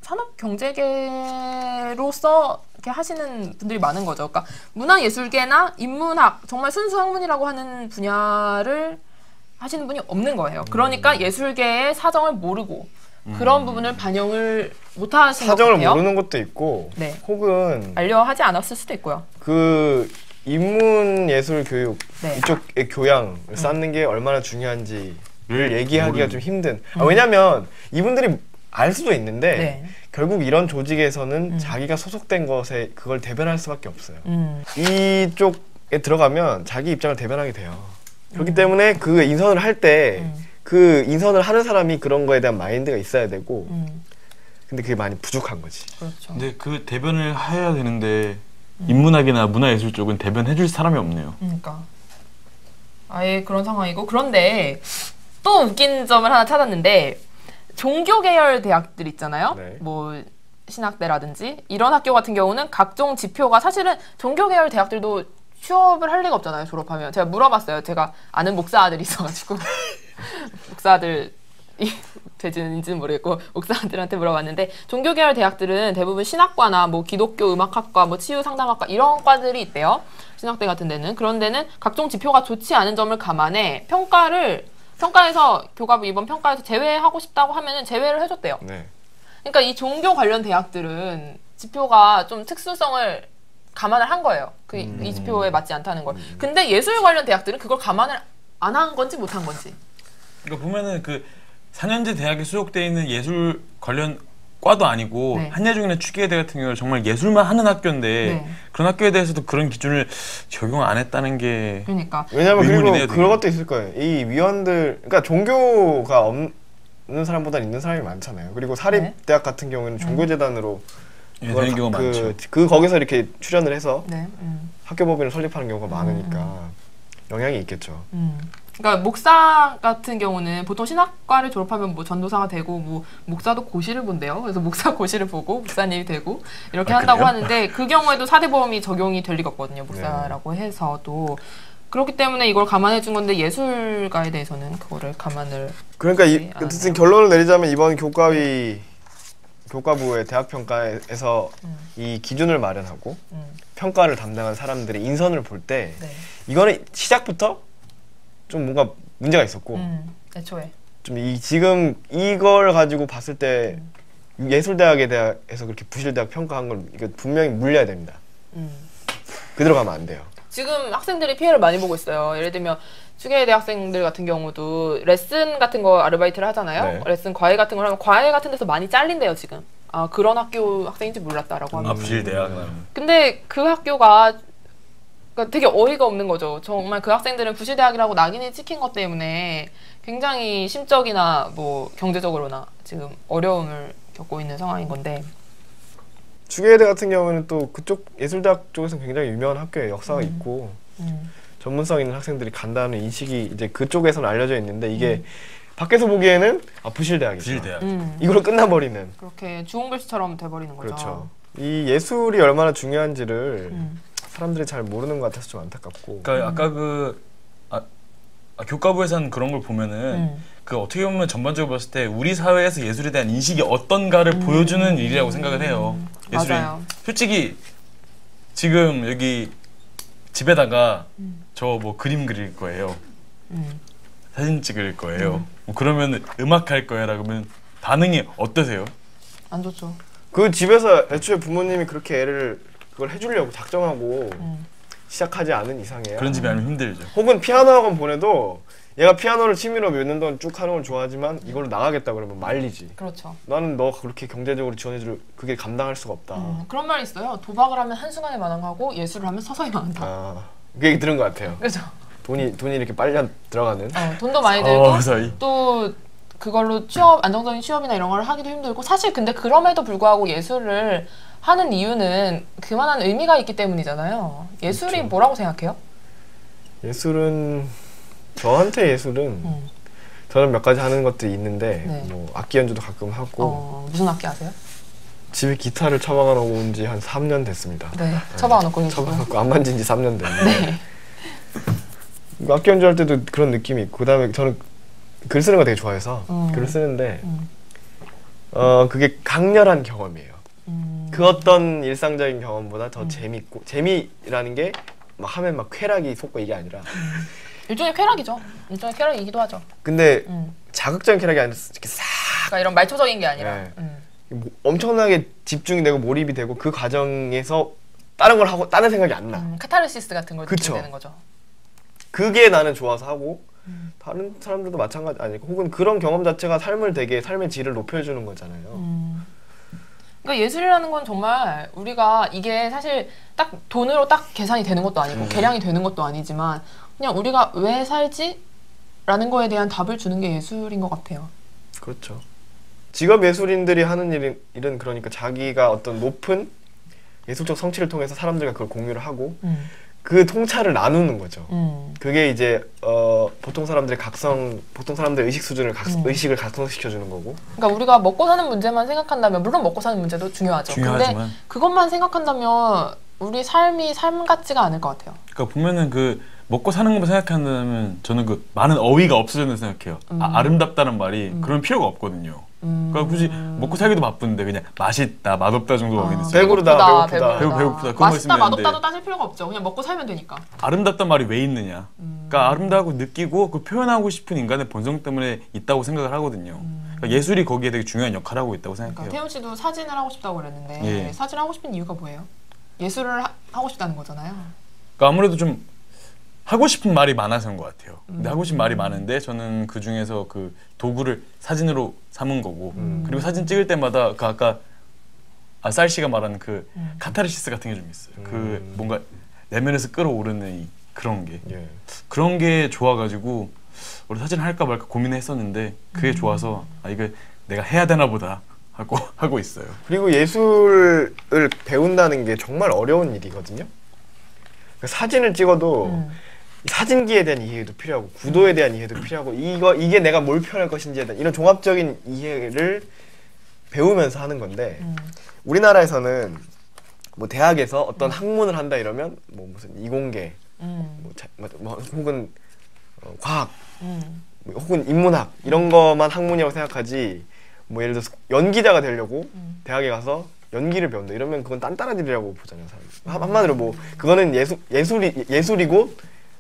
산업 경제계로서 이렇게 하시는 분들이 많은 거죠. 그러니까 문화예술계나 인문학 정말 순수 학문이라고 하는 분야를 하시는 분이 없는 거예요. 그러니까 예술계의 사정을 모르고 그런 부분을 반영을 못 하시는 것 사정을 같아요. 모르는 것도 있고 네. 혹은 알려하지 않았을 수도 있고요. 그 인문예술 교육 네. 이쪽의 교양을 쌓는 게 얼마나 중요한지를 얘기하기가 좀 힘든. 왜냐면 이분들이 알 수도 있는데 네. 결국 이런 조직에서는 자기가 소속된 것에 그걸 대변할 수밖에 없어요. 이쪽에 들어가면 자기 입장을 대변하게 돼요. 그렇기 때문에 그 인선을 할 때 그 인선을 하는 사람이 그런 거에 대한 마인드가 있어야 되고 근데 그게 많이 부족한 거지. 그렇죠. 근데 그 대변을 해야 되는데 인문학이나 문화예술 쪽은 대변해줄 사람이 없네요. 그러니까 아예 그런 상황이고 그런데 또 웃긴 점을 하나 찾았는데 종교 계열 대학들 있잖아요. 네. 뭐 신학대라든지 이런 학교 같은 경우는 각종 지표가 사실은 종교 계열 대학들도 취업을 할 리가 없잖아요. 졸업하면 제가 물어봤어요. 제가 아는 목사들이 있어가지고 목사들이 되지는지는 모르겠고 목사들한테 물어봤는데 종교 계열 대학들은 대부분 신학과나 뭐 기독교 음악학과, 뭐 치유 상담학과 이런 과들이 있대요. 신학대 같은 데는 그런 데는 각종 지표가 좋지 않은 점을 감안해 평가에서 교과부 이번 평가에서 제외하고 싶다고 하면은 제외를 해줬대요. 네. 그러니까 이 종교 관련 대학들은 지표가 좀 특수성을 감안을 한 거예요. 이 지표에 맞지 않다는 걸. 근데 예술 관련 대학들은 그걸 감안을 안 한 건지 못 한 건지. 그러니까 보면은 그 4년제 대학에 소속돼 있는 예술 관련 과도 아니고 네. 한예종이나 추기예대 같은 경우는 정말 예술만 하는 학교인데 네. 그런 학교에 대해서도 그런 기준을 적용 안 했다는 게 그러니까. 왜냐면 의문이네요, 그리고 되게. 그런 것도 있을 거예요. 이 위원들, 그러니까 종교가 없는 사람보다 있는 사람이 많잖아요. 그리고 사립대학 같은 경우는 종교재단으로 예, 되는 경우가 많죠. 거기서 이렇게 출연을 해서 네. 학교법인을 설립하는 경우가 많으니까 영향이 있겠죠. 그러니까 목사 같은 경우는 보통 신학과를 졸업하면 뭐 전도사가 되고 뭐 목사도 고시를 본대요. 그래서 목사 고시를 보고 목사님이 되고 이렇게 한다고 그래요? 하는데 그 경우에도 사대보험이 적용이 될 리가 없거든요. 목사라고 해서도. 그렇기 때문에 이걸 감안해 준 건데 예술가에 대해서는 그거를 감안을 그러니까 안 어쨌든 하네요. 결론을 내리자면 이번 교과부의 대학평가에서 이 기준을 마련하고 평가를 담당한 사람들의 인선을 볼 때 네. 이거는 시작부터 좀 뭔가 문제가 있었고 애초에 좀 지금 이걸 가지고 봤을 때 예술대학에 대해서 그렇게 부실대학 평가한 걸 이거 분명히 물려야 됩니다. 그대로 가면 안 돼요. 지금 학생들이 피해를 많이 보고 있어요. 예를 들면 추계대 학생들 같은 경우도 레슨 같은 거 아르바이트를 하잖아요. 네. 레슨 과외 같은 걸 하면 과외 같은 데서 많이 잘린대요 지금. 아 그런 학교 학생인지 몰랐다라고 합니다. 부실대학. 근데 그 학교가 그러니까 되게 어이가 없는 거죠. 정말 그 학생들은 부실대학이라고 낙인이 찍힌 것 때문에 굉장히 심적이나 뭐 경제적으로나 지금 어려움을 겪고 있는 상황인 건데 추계대 같은 경우는 또 그쪽 예술대학 쪽에서 굉장히 유명한 학교에 역사가 있고 전문성 있는 학생들이 간다는 인식이 이제 그쪽에서는 알려져 있는데 이게 밖에서 보기에는 부실대학이죠. 부실대학. 이걸로 끝나버리는. 그렇게 주홍글씨처럼 돼버리는 거죠. 그렇죠. 이 예술이 얼마나 중요한지를 사람들이 잘 모르는 것 같아서 좀 안타깝고. 그러니까 아까 교과부에서는 그런 걸 보면은 그 어떻게 보면 전반적으로 봤을 때 우리 사회에서 예술에 대한 인식이 어떤가를 보여주는 일이라고 생각을 해요. 예술이 맞아요. 솔직히 지금 여기 집에다가 저 뭐 그림 그릴 거예요. 사진 찍을 거예요. 뭐 그러면 음악 할 거야 라고 하면 반응이 어떠세요? 안 좋죠. 그 집에서 애초에 부모님이 그렇게 그걸 해주려고 작정하고 시작하지 않은 이상이에요. 그런 집이 아니면 힘들죠. 혹은 피아노 학원 보내도 얘가 피아노를 취미로 몇 년 동안 쭉 하는 걸 좋아하지만 이걸로 나가겠다 그러면 말리지. 그렇죠. 나는 너 그렇게 경제적으로 지원해줄 그게 감당할 수가 없다. 그런 말이 있어요. 도박을 하면 한순간에 만원하고 예술을 하면 서서히 망한다. 그 얘기 들은 것 같아요. 그죠? 돈이 이렇게 빨려 들어가는. 돈도 많이 들고 서서히. 또 그걸로 안정적인 취업이나 이런 걸 하기도 힘들고 사실 근데 그럼에도 불구하고 예술을 하는 이유는 그만한 의미가 있기 때문이잖아요. 예술이 그렇죠. 뭐라고 생각해요? 저한테 예술은 저는 몇 가지 하는 것들이 있는데 네. 뭐 악기 연주도 가끔 하고 무슨 악기 하세요? 집에 기타를 처박아 놓고 온 지 한 3년 됐습니다. 네, 처박아 놓고 계시고. 처박아 놓고 안 만진 지 3년 됐는데 악기 연주할 때도 그런 느낌이 있고 그다음에 저는 글 쓰는 거 되게 좋아해서 글을 쓰는데 그게 강렬한 경험이에요. 그 어떤 일상적인 경험보다 더 재밌고 재미라는 게 막 하면 막 쾌락이 솟고 이게 아니라 일종의 쾌락이죠. 일종의 쾌락이기도 하죠. 근데 자극적인 쾌락이 아니라 이렇게 싹 그러니까 이런 말초적인 게 아니라. 네. 엄청나게 집중이 되고 몰입이 되고 그 과정에서 다른 걸 하고 다른 생각이 안 나. 카타르시스 같은 걸 그쵸. 느끼게 되는 거죠. 그게 나는 좋아서 하고 다른 사람들도 마찬가지 아닐까. 혹은 그런 경험 자체가 삶의 질을 높여주는 거잖아요. 그러니까 예술이라는 건 정말 우리가 이게 사실 딱 돈으로 딱 계산이 되는 것도 아니고 계량이 되는 것도 아니지만 그냥 우리가 왜 살지? 라는 거에 대한 답을 주는 게 예술인 것 같아요. 그렇죠. 직업 예술인들이 하는 일은 그러니까 자기가 어떤 높은 예술적 성취를 통해서 사람들과 그걸 공유를 하고 그 통찰을 나누는 거죠. 그게 이제 보통 사람들의 의식 수준을 의식을 각성시켜 주는 거고. 그러니까 우리가 먹고 사는 문제만 생각한다면 물론 먹고 사는 문제도 중요하죠. 중요하지만. 근데 그것만 생각한다면 우리 삶이 삶 같지가 않을 것 같아요. 그러니까 보면은 그 먹고 사는 것만 생각한다면 저는 그 많은 어휘가 없어졌다고 생각해요. 아름답다는 말이 그런 필요가 없거든요. 그러니까 굳이 먹고 살기도 바쁜데 그냥 맛있다, 맛없다 정도 어휘는 쓰고 배부르다. 배고프다. 그런 거 맛있다, 있으면 맛없다도 되는데 따질 필요가 없죠. 그냥 먹고 살면 되니까. 아름답단 말이 왜 있느냐. 그러니까 아름다고 느끼고 그 표현하고 싶은 인간의 본성 때문에 있다고 생각을 하거든요. 그러니까 예술이 거기에 되게 중요한 역할을 하고 있다고 생각해요. 그러니까 태훈 씨도 사진을 하고 싶다고 그랬는데 예. 사진을 하고 싶은 이유가 뭐예요? 예술을 하고 싶다는 거잖아요. 그러니까 아무래도 좀 하고 싶은 말이 많아서인 것 같아요. 근데 하고 싶은 말이 많은데 저는 그 중에서 그 도구를 사진으로 삼은 거고 그리고 사진 찍을 때마다 그 아까 쌀 씨가 말한 그 카타르시스 같은 게 좀 있어요. 그 뭔가 내면에서 끌어오르는 그런 게 그런 게 좋아가지고 우리 사진 할까 말까 고민했었는데 그게 좋아서 이거 내가 해야 되나 보다 하고 있어요. 그리고 예술을 배운다는 게 정말 어려운 일이거든요. 사진을 찍어도 사진기에 대한 이해도 필요하고 구도에 대한 이해도 필요하고 이게 내가 뭘 표현할 것인지에 대한 이런 종합적인 이해를 배우면서 하는 건데 우리나라에서는 뭐 대학에서 어떤 학문을 한다 이러면 뭐 무슨 이공계 혹은 과학 혹은 인문학 이런 것만 학문이라고 생각하지 뭐 예를 들어서 연기자가 되려고 대학에 가서 연기를 배운다 이러면 그건 딴따라질이라고 보잖아요. 한마디로 뭐 그거는 예술이고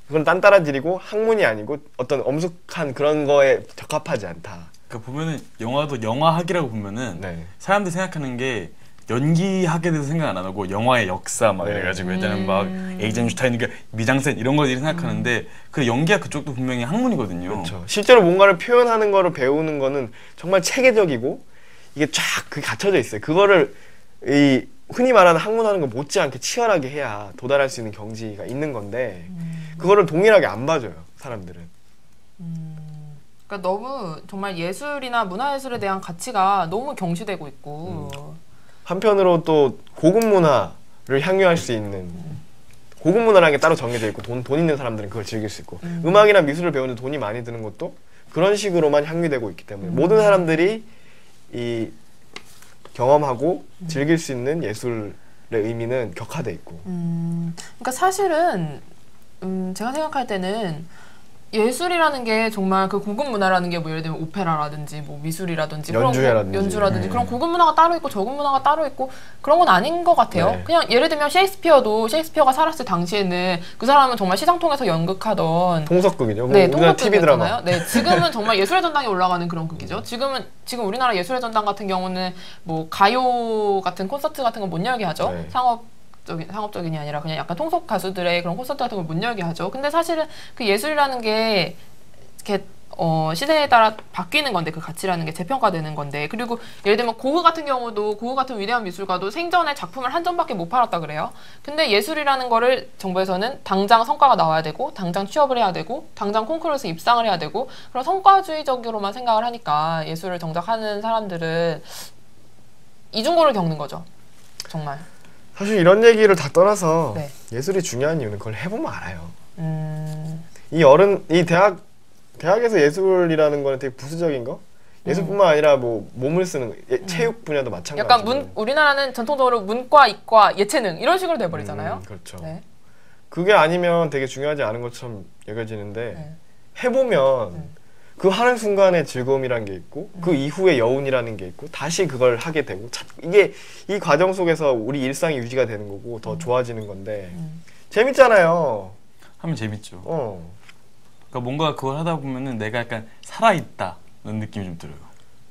그건 딴따라질이고 학문이 아니고 어떤 엄숙한 그런 거에 적합하지 않다. 그러니까 보면은 영화도 영화학이라고 보면은 네. 사람들이 생각하는 게 연기학에 대해서 생각 안 하고 영화의 역사 막 이래가지고 일단은 막 에이젠슈타인 미장센 이런 거들이 생각하는데 그 연기학 그쪽도 분명히 학문이거든요. 그렇죠. 실제로 뭔가를 표현하는 거를 배우는 거는 정말 체계적이고 이게 쫙 그게 갖춰져 있어요. 그거를 이 흔히 말하는 학문하는 거 못지않게 치열하게 해야 도달할 수 있는 경지가 있는 건데 그거를 동일하게 안 봐줘요 사람들은. 그러니까 너무 정말 예술이나 문화예술에 대한 가치가 너무 경시되고 있고 한편으로 또 고급 문화를 향유할 수 있는 고급 문화라는 게 따로 정해져 있고 돈 있는 사람들은 그걸 즐길 수 있고 음악이나 미술을 배우는데 돈이 많이 드는 것도 그런 식으로만 향유되고 있기 때문에 모든 사람들이 이 경험하고 즐길 수 있는 예술의 의미는 격화돼 있고. 그러니까 사실은 제가 생각할 때는 예술이라는 게 정말 그 고급 문화라는 게 뭐 예를 들면 오페라라든지 뭐 미술이라든지 연주라든지 그런 고급 문화가 따로 있고 저급 문화가 따로 있고 그런 건 아닌 것 같아요. 네. 그냥 예를 들면 셰익스피어가 살았을 당시에는 그 사람은 정말 시장통에서 연극하던 통속극이죠. 네, 우리나라 TV 드라마. 통속극이었잖아요. 네, 지금은 정말 예술의 전당에 올라가는 그런 극이죠. 지금 우리나라 예술의 전당 같은 경우는 뭐 가요 같은 콘서트 같은 건 못 열게 하죠. 네. 상업적인이 아니라 그냥 약간 통속 가수들의 그런 콘서트 같은 걸 못 열게 하죠. 근데 사실은 그 예술이라는 게 이렇게 시대에 따라 바뀌는 건데 그 가치라는 게 재평가되는 건데 그리고 예를 들면 고흐 같은 경우도 고흐 같은 위대한 미술가도 생전에 작품을 한 점밖에 못 팔았다 그래요. 근데 예술이라는 거를 정부에서는 당장 성과가 나와야 되고 당장 취업을 해야 되고 당장 콩쿠르에서 입상을 해야 되고 그런 성과주의적으로만 생각을 하니까 예술을 정작 하는 사람들은 이중고를 겪는 거죠. 정말. 사실 이런 얘기를 다 떠나서 네. 예술이 중요한 이유는 그걸 해보면 알아요. 이 대학에서 예술이라는 거는 되게 부수적인 거? 예술뿐만 아니라 뭐 몸을 쓰는 거, 체육 분야도 마찬가지고. 약간 우리나라는 전통적으로 문과, 이과, 예체능 이런 식으로 돼버리잖아요. 그렇죠. 네. 그게 아니면 되게 중요하지 않은 것처럼 여겨지는데 네. 해보면 그 하는 순간의 즐거움이라는 게 있고 그 이후의 여운이라는 게 있고 다시 그걸 하게 되고 이게 이 과정 속에서 우리 일상이 유지가 되는 거고 더 좋아지는 건데 재밌잖아요. 하면 재밌죠. 어. 그러니까 뭔가 그걸 하다 보면은 내가 약간 살아있다는 느낌이 좀 들어요.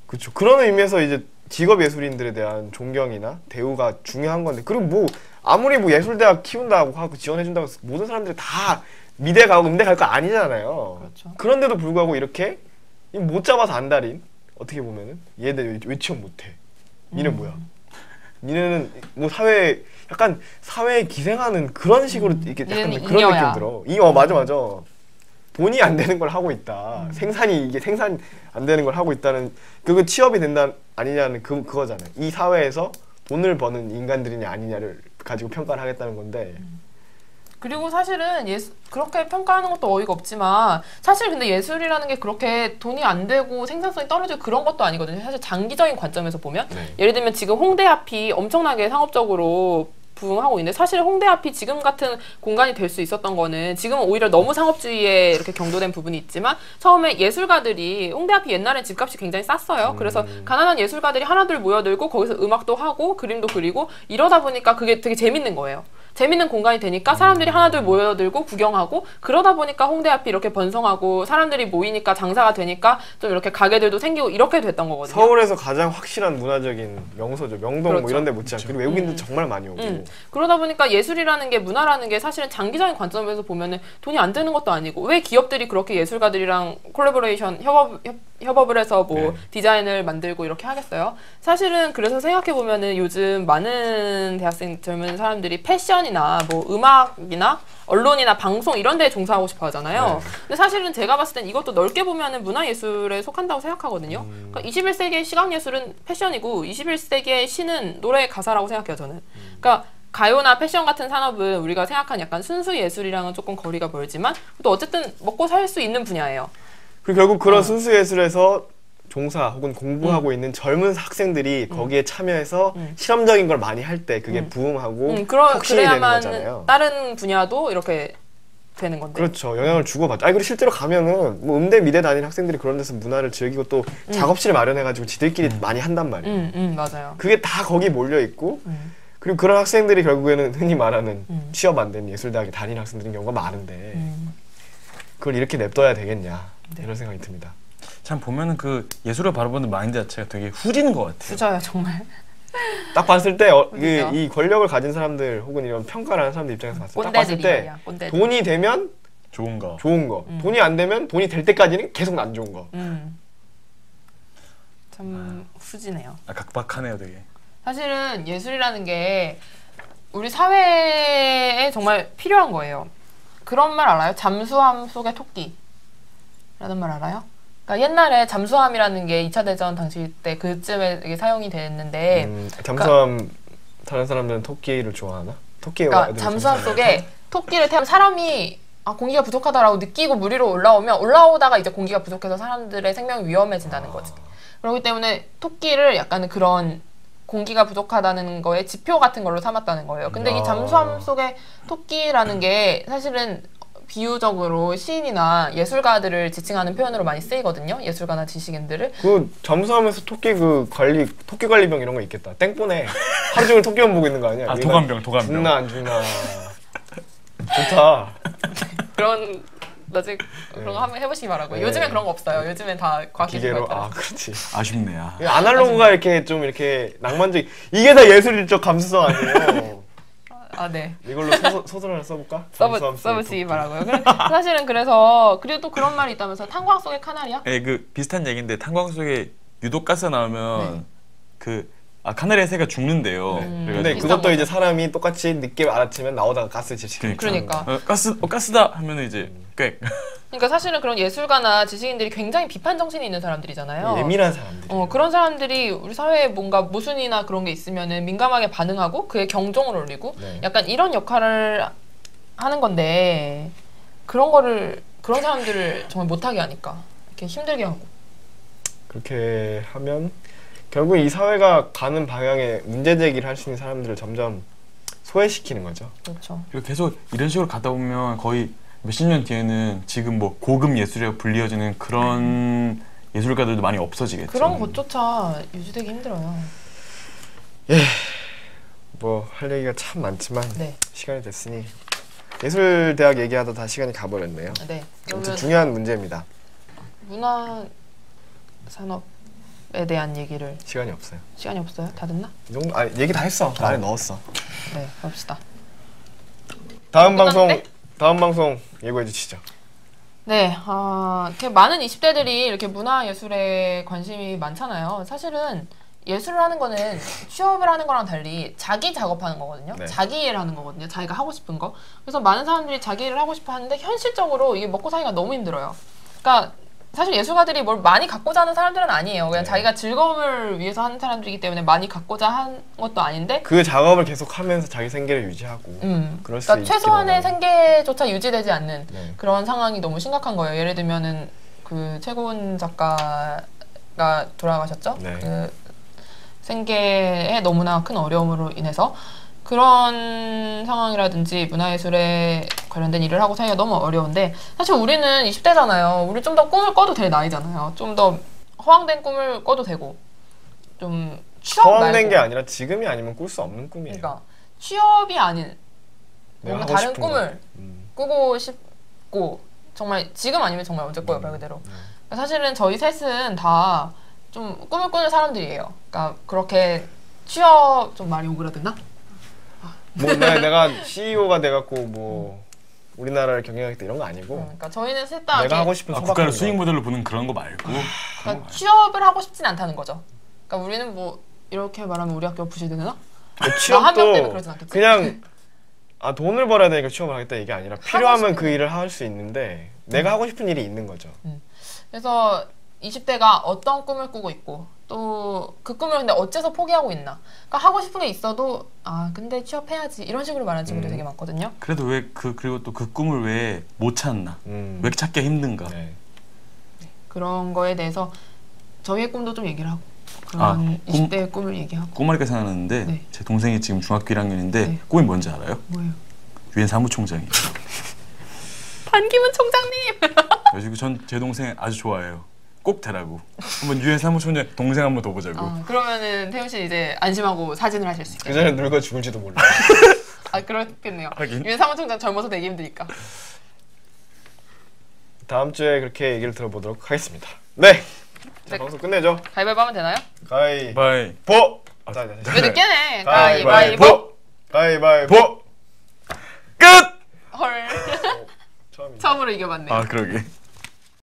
그렇죠. 그런 의미에서 이제 직업 예술인들에 대한 존경이나 대우가 중요한 건데 그리고 뭐 아무리 뭐 예술대학 키운다고 하고 지원해준다고 해서 모든 사람들이 다 미대 가고 음대 갈 거 아니잖아요. 그렇죠. 그런데도 불구하고 이렇게 못 잡아서 안달인 어떻게 보면은 얘네 왜 취업 못해? 니네 뭐야? 니네는 뭐 약간 사회에 기생하는 그런 식으로 이렇게 약간 그런 잉여야. 느낌 들어. 맞아. 돈이 안 되는 걸 하고 있다. 생산 안 되는 걸 하고 있다는 그거 취업이 된다 아니냐는 그거잖아요. 이 사회에서 돈을 버는 인간들이냐 아니냐를 가지고 평가를 하겠다는 건데. 그리고 사실은 그렇게 평가하는 것도 어이가 없지만 사실 근데 예술이라는 게 그렇게 돈이 안 되고 생산성이 떨어지고 그런 것도 아니거든요. 사실 장기적인 관점에서 보면 예를 들면 지금 홍대 앞이 엄청나게 상업적으로 부흥하고 있는데 사실 홍대 앞이 지금 같은 공간이 될 수 있었던 거는 지금은 오히려 너무 상업주의에 이렇게 경도된 부분이 있지만 처음에 예술가들이 홍대 앞이 옛날엔 집값이 굉장히 쌌어요. 그래서 가난한 예술가들이 하나둘 모여들고 거기서 음악도 하고 그림도 그리고 이러다 보니까 그게 되게 재밌는 거예요. 재밌는 공간이 되니까 사람들이 하나둘 모여들고 구경하고 그러다 보니까 홍대 앞이 이렇게 번성하고 사람들이 모이니까 장사가 되니까 좀 이렇게 가게들도 생기고 이렇게 됐던 거거든요. 서울에서 가장 확실한 문화적인 명소죠. 명동 그렇죠. 뭐 이런 데 못지않게 그리고 외국인들 정말 많이 오고 그러다 보니까 예술이라는 게 문화라는 게 사실은 장기적인 관점에서 보면은 돈이 안 되는 것도 아니고 왜 기업들이 그렇게 예술가들이랑 콜라보레이션 협업을 해서 뭐 네. 디자인을 만들고 이렇게 하겠어요? 사실은 그래서 생각해 보면은 요즘 많은 대학생 젊은 사람들이 패션이나 뭐 음악이나 언론이나 방송 이런 데에 종사하고 싶어 하잖아요. 네. 근데 사실은 제가 봤을 땐 이것도 넓게 보면은 문화예술에 속한다고 생각하거든요. 그러니까 21세기의 시각예술은 패션이고 21세기의 시는 노래의 가사라고 생각해요, 저는. 그러니까 가요나 패션 같은 산업은 우리가 생각한 약간 순수 예술이랑은 조금 거리가 멀지만 또 어쨌든 먹고 살 수 있는 분야예요. 그리고 결국 그런 순수 예술에서 종사 혹은 공부하고 있는 젊은 학생들이 거기에 참여해서 실험적인 걸 많이 할 때 그게 부흥하고 혁신이 되는 그래야만 거잖아요. 다른 분야도 이렇게 되는 건데. 그렇죠. 영향을 주고받죠. 아니 그리고 실제로 가면은 뭐 음대 미대 다니는 학생들이 그런 데서 문화를 즐기고 또 작업실 마련해가지고 지들끼리 많이 한단 말이에요. 맞아요. 그게 다 거기 몰려 있고 그리고 그런 학생들이 결국에는 흔히 말하는 취업 안 되는 예술대학에 다니는 학생들인 경우가 많은데 그걸 이렇게 냅둬야 되겠냐 이런 생각이 듭니다. 참 보면은 그 예술을 바라보는 마인드 자체가 되게 후지는 것 같아요. 맞아요, 정말. 딱 봤을 때 그렇죠. 이 권력을 가진 사람들 혹은 이런 평가를 하는 사람들 입장에서 딱 봤을 때 꼰대들이야, 꼰대들. 돈이 되면 좋은 거. 좋은 거, 돈이 안 되면 돈이 될 때까지는 계속 안 좋은 거. 참 후지네요. 각박하네요, 되게. 사실은 예술이라는 게 우리 사회에 정말 필요한 거예요. 그런 말 알아요? 잠수함 속의 토끼라는 말 알아요? 그러니까 옛날에 잠수함이라는 게 2차 대전 당시 때 그쯤에 이게 사용이 됐는데 잠수함 타는 사람들은 토끼를 좋아하나? 그러니까 잠수함 속에 토끼를 태우면 사람이 공기가 부족하다라고 느끼고 물 위로 올라오면 올라오다가 이제 공기가 부족해서 사람들의 생명이 위험해진다는 거지. 그렇기 때문에 토끼를 약간 그런 공기가 부족하다는 거에 지표 같은 걸로 삼았다는 거예요. 근데 이 잠수함 속의 토끼라는 게 사실은 비유적으로 시인이나 예술가들을 지칭하는 표현으로 많이 쓰이거든요. 예술가나 지식인들을. 그 잠수함에서 토끼 토끼 관리병 이런 거 있겠다. 땡보네. 하루 종일 토끼만 보고 있는 거 아니야? 도감병. 죽나 안 죽나. 좋다. 그런 나중에 그런 거 한번 해보시기 바라고요. 네. 요즘엔 그런 거 없어요. 요즘엔 다 과학기술로 기계로. 그렇지. 아쉽네. 아날로그가 이렇게 좀 이렇게 낭만적. 이게 다 예술적 감수성 아니에요. 네. 이걸로 소설 하나 써볼까? 써보시기 바라고요. 사실은 그래서 그리고 또 그런 말이 있다면서 탄광 속의 카나리아? 네, 그 비슷한 얘기인데 탄광 속에 유독 가스 나오면 카나리아 새가 죽는데요. 근데 그것도 이제 사람이 똑같이 늦게 알아채면 나오다가 가스 질식. 그러니까. 가스다 하면은 이제 꽤. 그러니까 사실은 그런 예술가나 지식인들이 굉장히 비판 정신이 있는 사람들이잖아요. 예민한 사람들이. 그런 사람들이 우리 사회에 뭔가 모순이나 그런 게 있으면은 민감하게 반응하고 그에 경종을 울리고 약간 이런 역할을 하는 건데 그런 사람들을 정말 못하게 하니까 이렇게 힘들게 하고. 그렇게 하면 결국 이 사회가 가는 방향에 문제 제기를 할 수 있는 사람들을 점점 소외시키는 거죠. 그렇죠. 그리고 계속 이런 식으로 가다 보면 거의 몇십 년 뒤에는 지금 뭐 고급 예술이라고 불리어지는 그런 예술가들도 많이 없어지겠죠. 그런 것조차 유지되기 힘들어요. 뭐 할 얘기가 참 많지만 네. 시간이 됐으니 예술대학 얘기하다 다 시간이 가버렸네요. 네. 아무튼 중요한 문제입니다. 문화 산업에 대한 얘기를 시간이 없어요. 시간이 없어요? 다 됐나? 이 정도 얘기 다 했어. 안에 넣었어. 네, 갑시다. 다음 끝났는데? 방송 예고해 주시죠. 네, 이렇게 많은 20대들이 이렇게 문화예술에 관심이 많잖아요. 사실은 예술을 하는 거는 취업을 하는 거랑 달리 자기 작업하는 거거든요. 네. 자기 일을 하는 거거든요. 자기가 하고 싶은 거. 그래서 많은 사람들이 자기 일을 하고 싶어 하는데 현실적으로 이게 먹고 살기가 너무 힘들어요. 그러니까 사실 예술가들이 뭘 많이 갖고자 하는 사람들은 아니에요. 그냥 자기가 즐거움을 위해서 하는 사람들이기 때문에 많이 갖고자 한 것도 아닌데 그 작업을 계속하면서 자기 생계를 유지하고 그럴 수 그러니까 최소한의 있기는 생계조차 유지되지 않는 네. 그런 상황이 너무 심각한 거예요. 예를 들면은 그 최고은 작가가 돌아가셨죠. 네. 그 생계에 너무나 큰 어려움으로 인해서 그런 상황이라든지 문화예술에 관련된 일을 하고 살기가 너무 어려운데 사실 우리는 20대잖아요. 우리 좀 더 꿈을 꿔도 될 나이잖아요. 좀 더 허황된 꿈을 꿔도 되고 좀 취업 허황된 말고 게 아니라 지금이 아니면 꿀 수 없는 꿈이에요. 그러니까 취업이 아닌 내가 뭔가 하고 다른 싶은 꿈을 거. 꾸고 싶고 정말 지금 아니면 정말 언제 꿔요 말 그대로. 사실은 저희 셋은 다 좀 꿈을 꾸는 사람들이에요. 그러니까 그렇게 취업 좀 말이 오그라드나? 뭐 내가 CEO가 돼갖고 뭐 우리나라를 경영하겠다 이런 거 아니고 그러니까 저희는 셋 다 내가 하고 싶은 소박한 국가를 거. 수익 모델로 보는 그런 거 말고. 그러니까 취업을 하고 싶진 않다는 거죠. 그러니까 우리는 뭐 이렇게 말하면 우리 학교 부실 되나? 나한 명 때문에 그러진 않겠지. 그냥 돈을 벌어야 되니까 취업을 하겠다 이게 아니라 필요하면 그 일을 할 수 있는데 내가 하고 싶은 일이 있는 거죠. 그래서 20대가 어떤 꿈을 꾸고 있고 또 그 꿈을 근데 어째서 포기하고 있나. 그러니까 하고 싶은 게 있어도 근데 취업해야지 이런 식으로 말하는 친구들 되게 많거든요. 그래도 그리고 또 그 꿈을 왜 못 찾나? 왜 찾기가 힘든가? 네. 그런 거에 대해서 저희의 꿈도 좀 얘기를 하고 그런 20대의 꿈을 얘기하고. 꿈말이가 생각났는데 네. 제 동생이 지금 중학교 1학년인데 네. 꿈이 뭔지 알아요? 뭐예요? 유엔 사무총장이에요. 반기문 총장님! 그래서 전 제 동생 아주 좋아해요. 꼭 되라고. 한번 유엔 사무총장 동생 한번 더 보자고. 그러면은 태훈 씨 이제 안심하고 사진을 하실 수 그 있겠네요. 전에 늙어 죽을지도 몰라. 그렇겠네요. 하긴. 유엔 사무총장 젊어서 되게 힘드니까. 다음 주에 그렇게 얘기를 들어보도록 하겠습니다. 네. 자, 네. 방송 끝내죠. 가위바위보 하면 되나요? 가위바위보. 왜 늦게 내? 가위바위보. 가위바위보. 끝! 헐. 처음이네. 처음으로 이겨봤네. 그러게.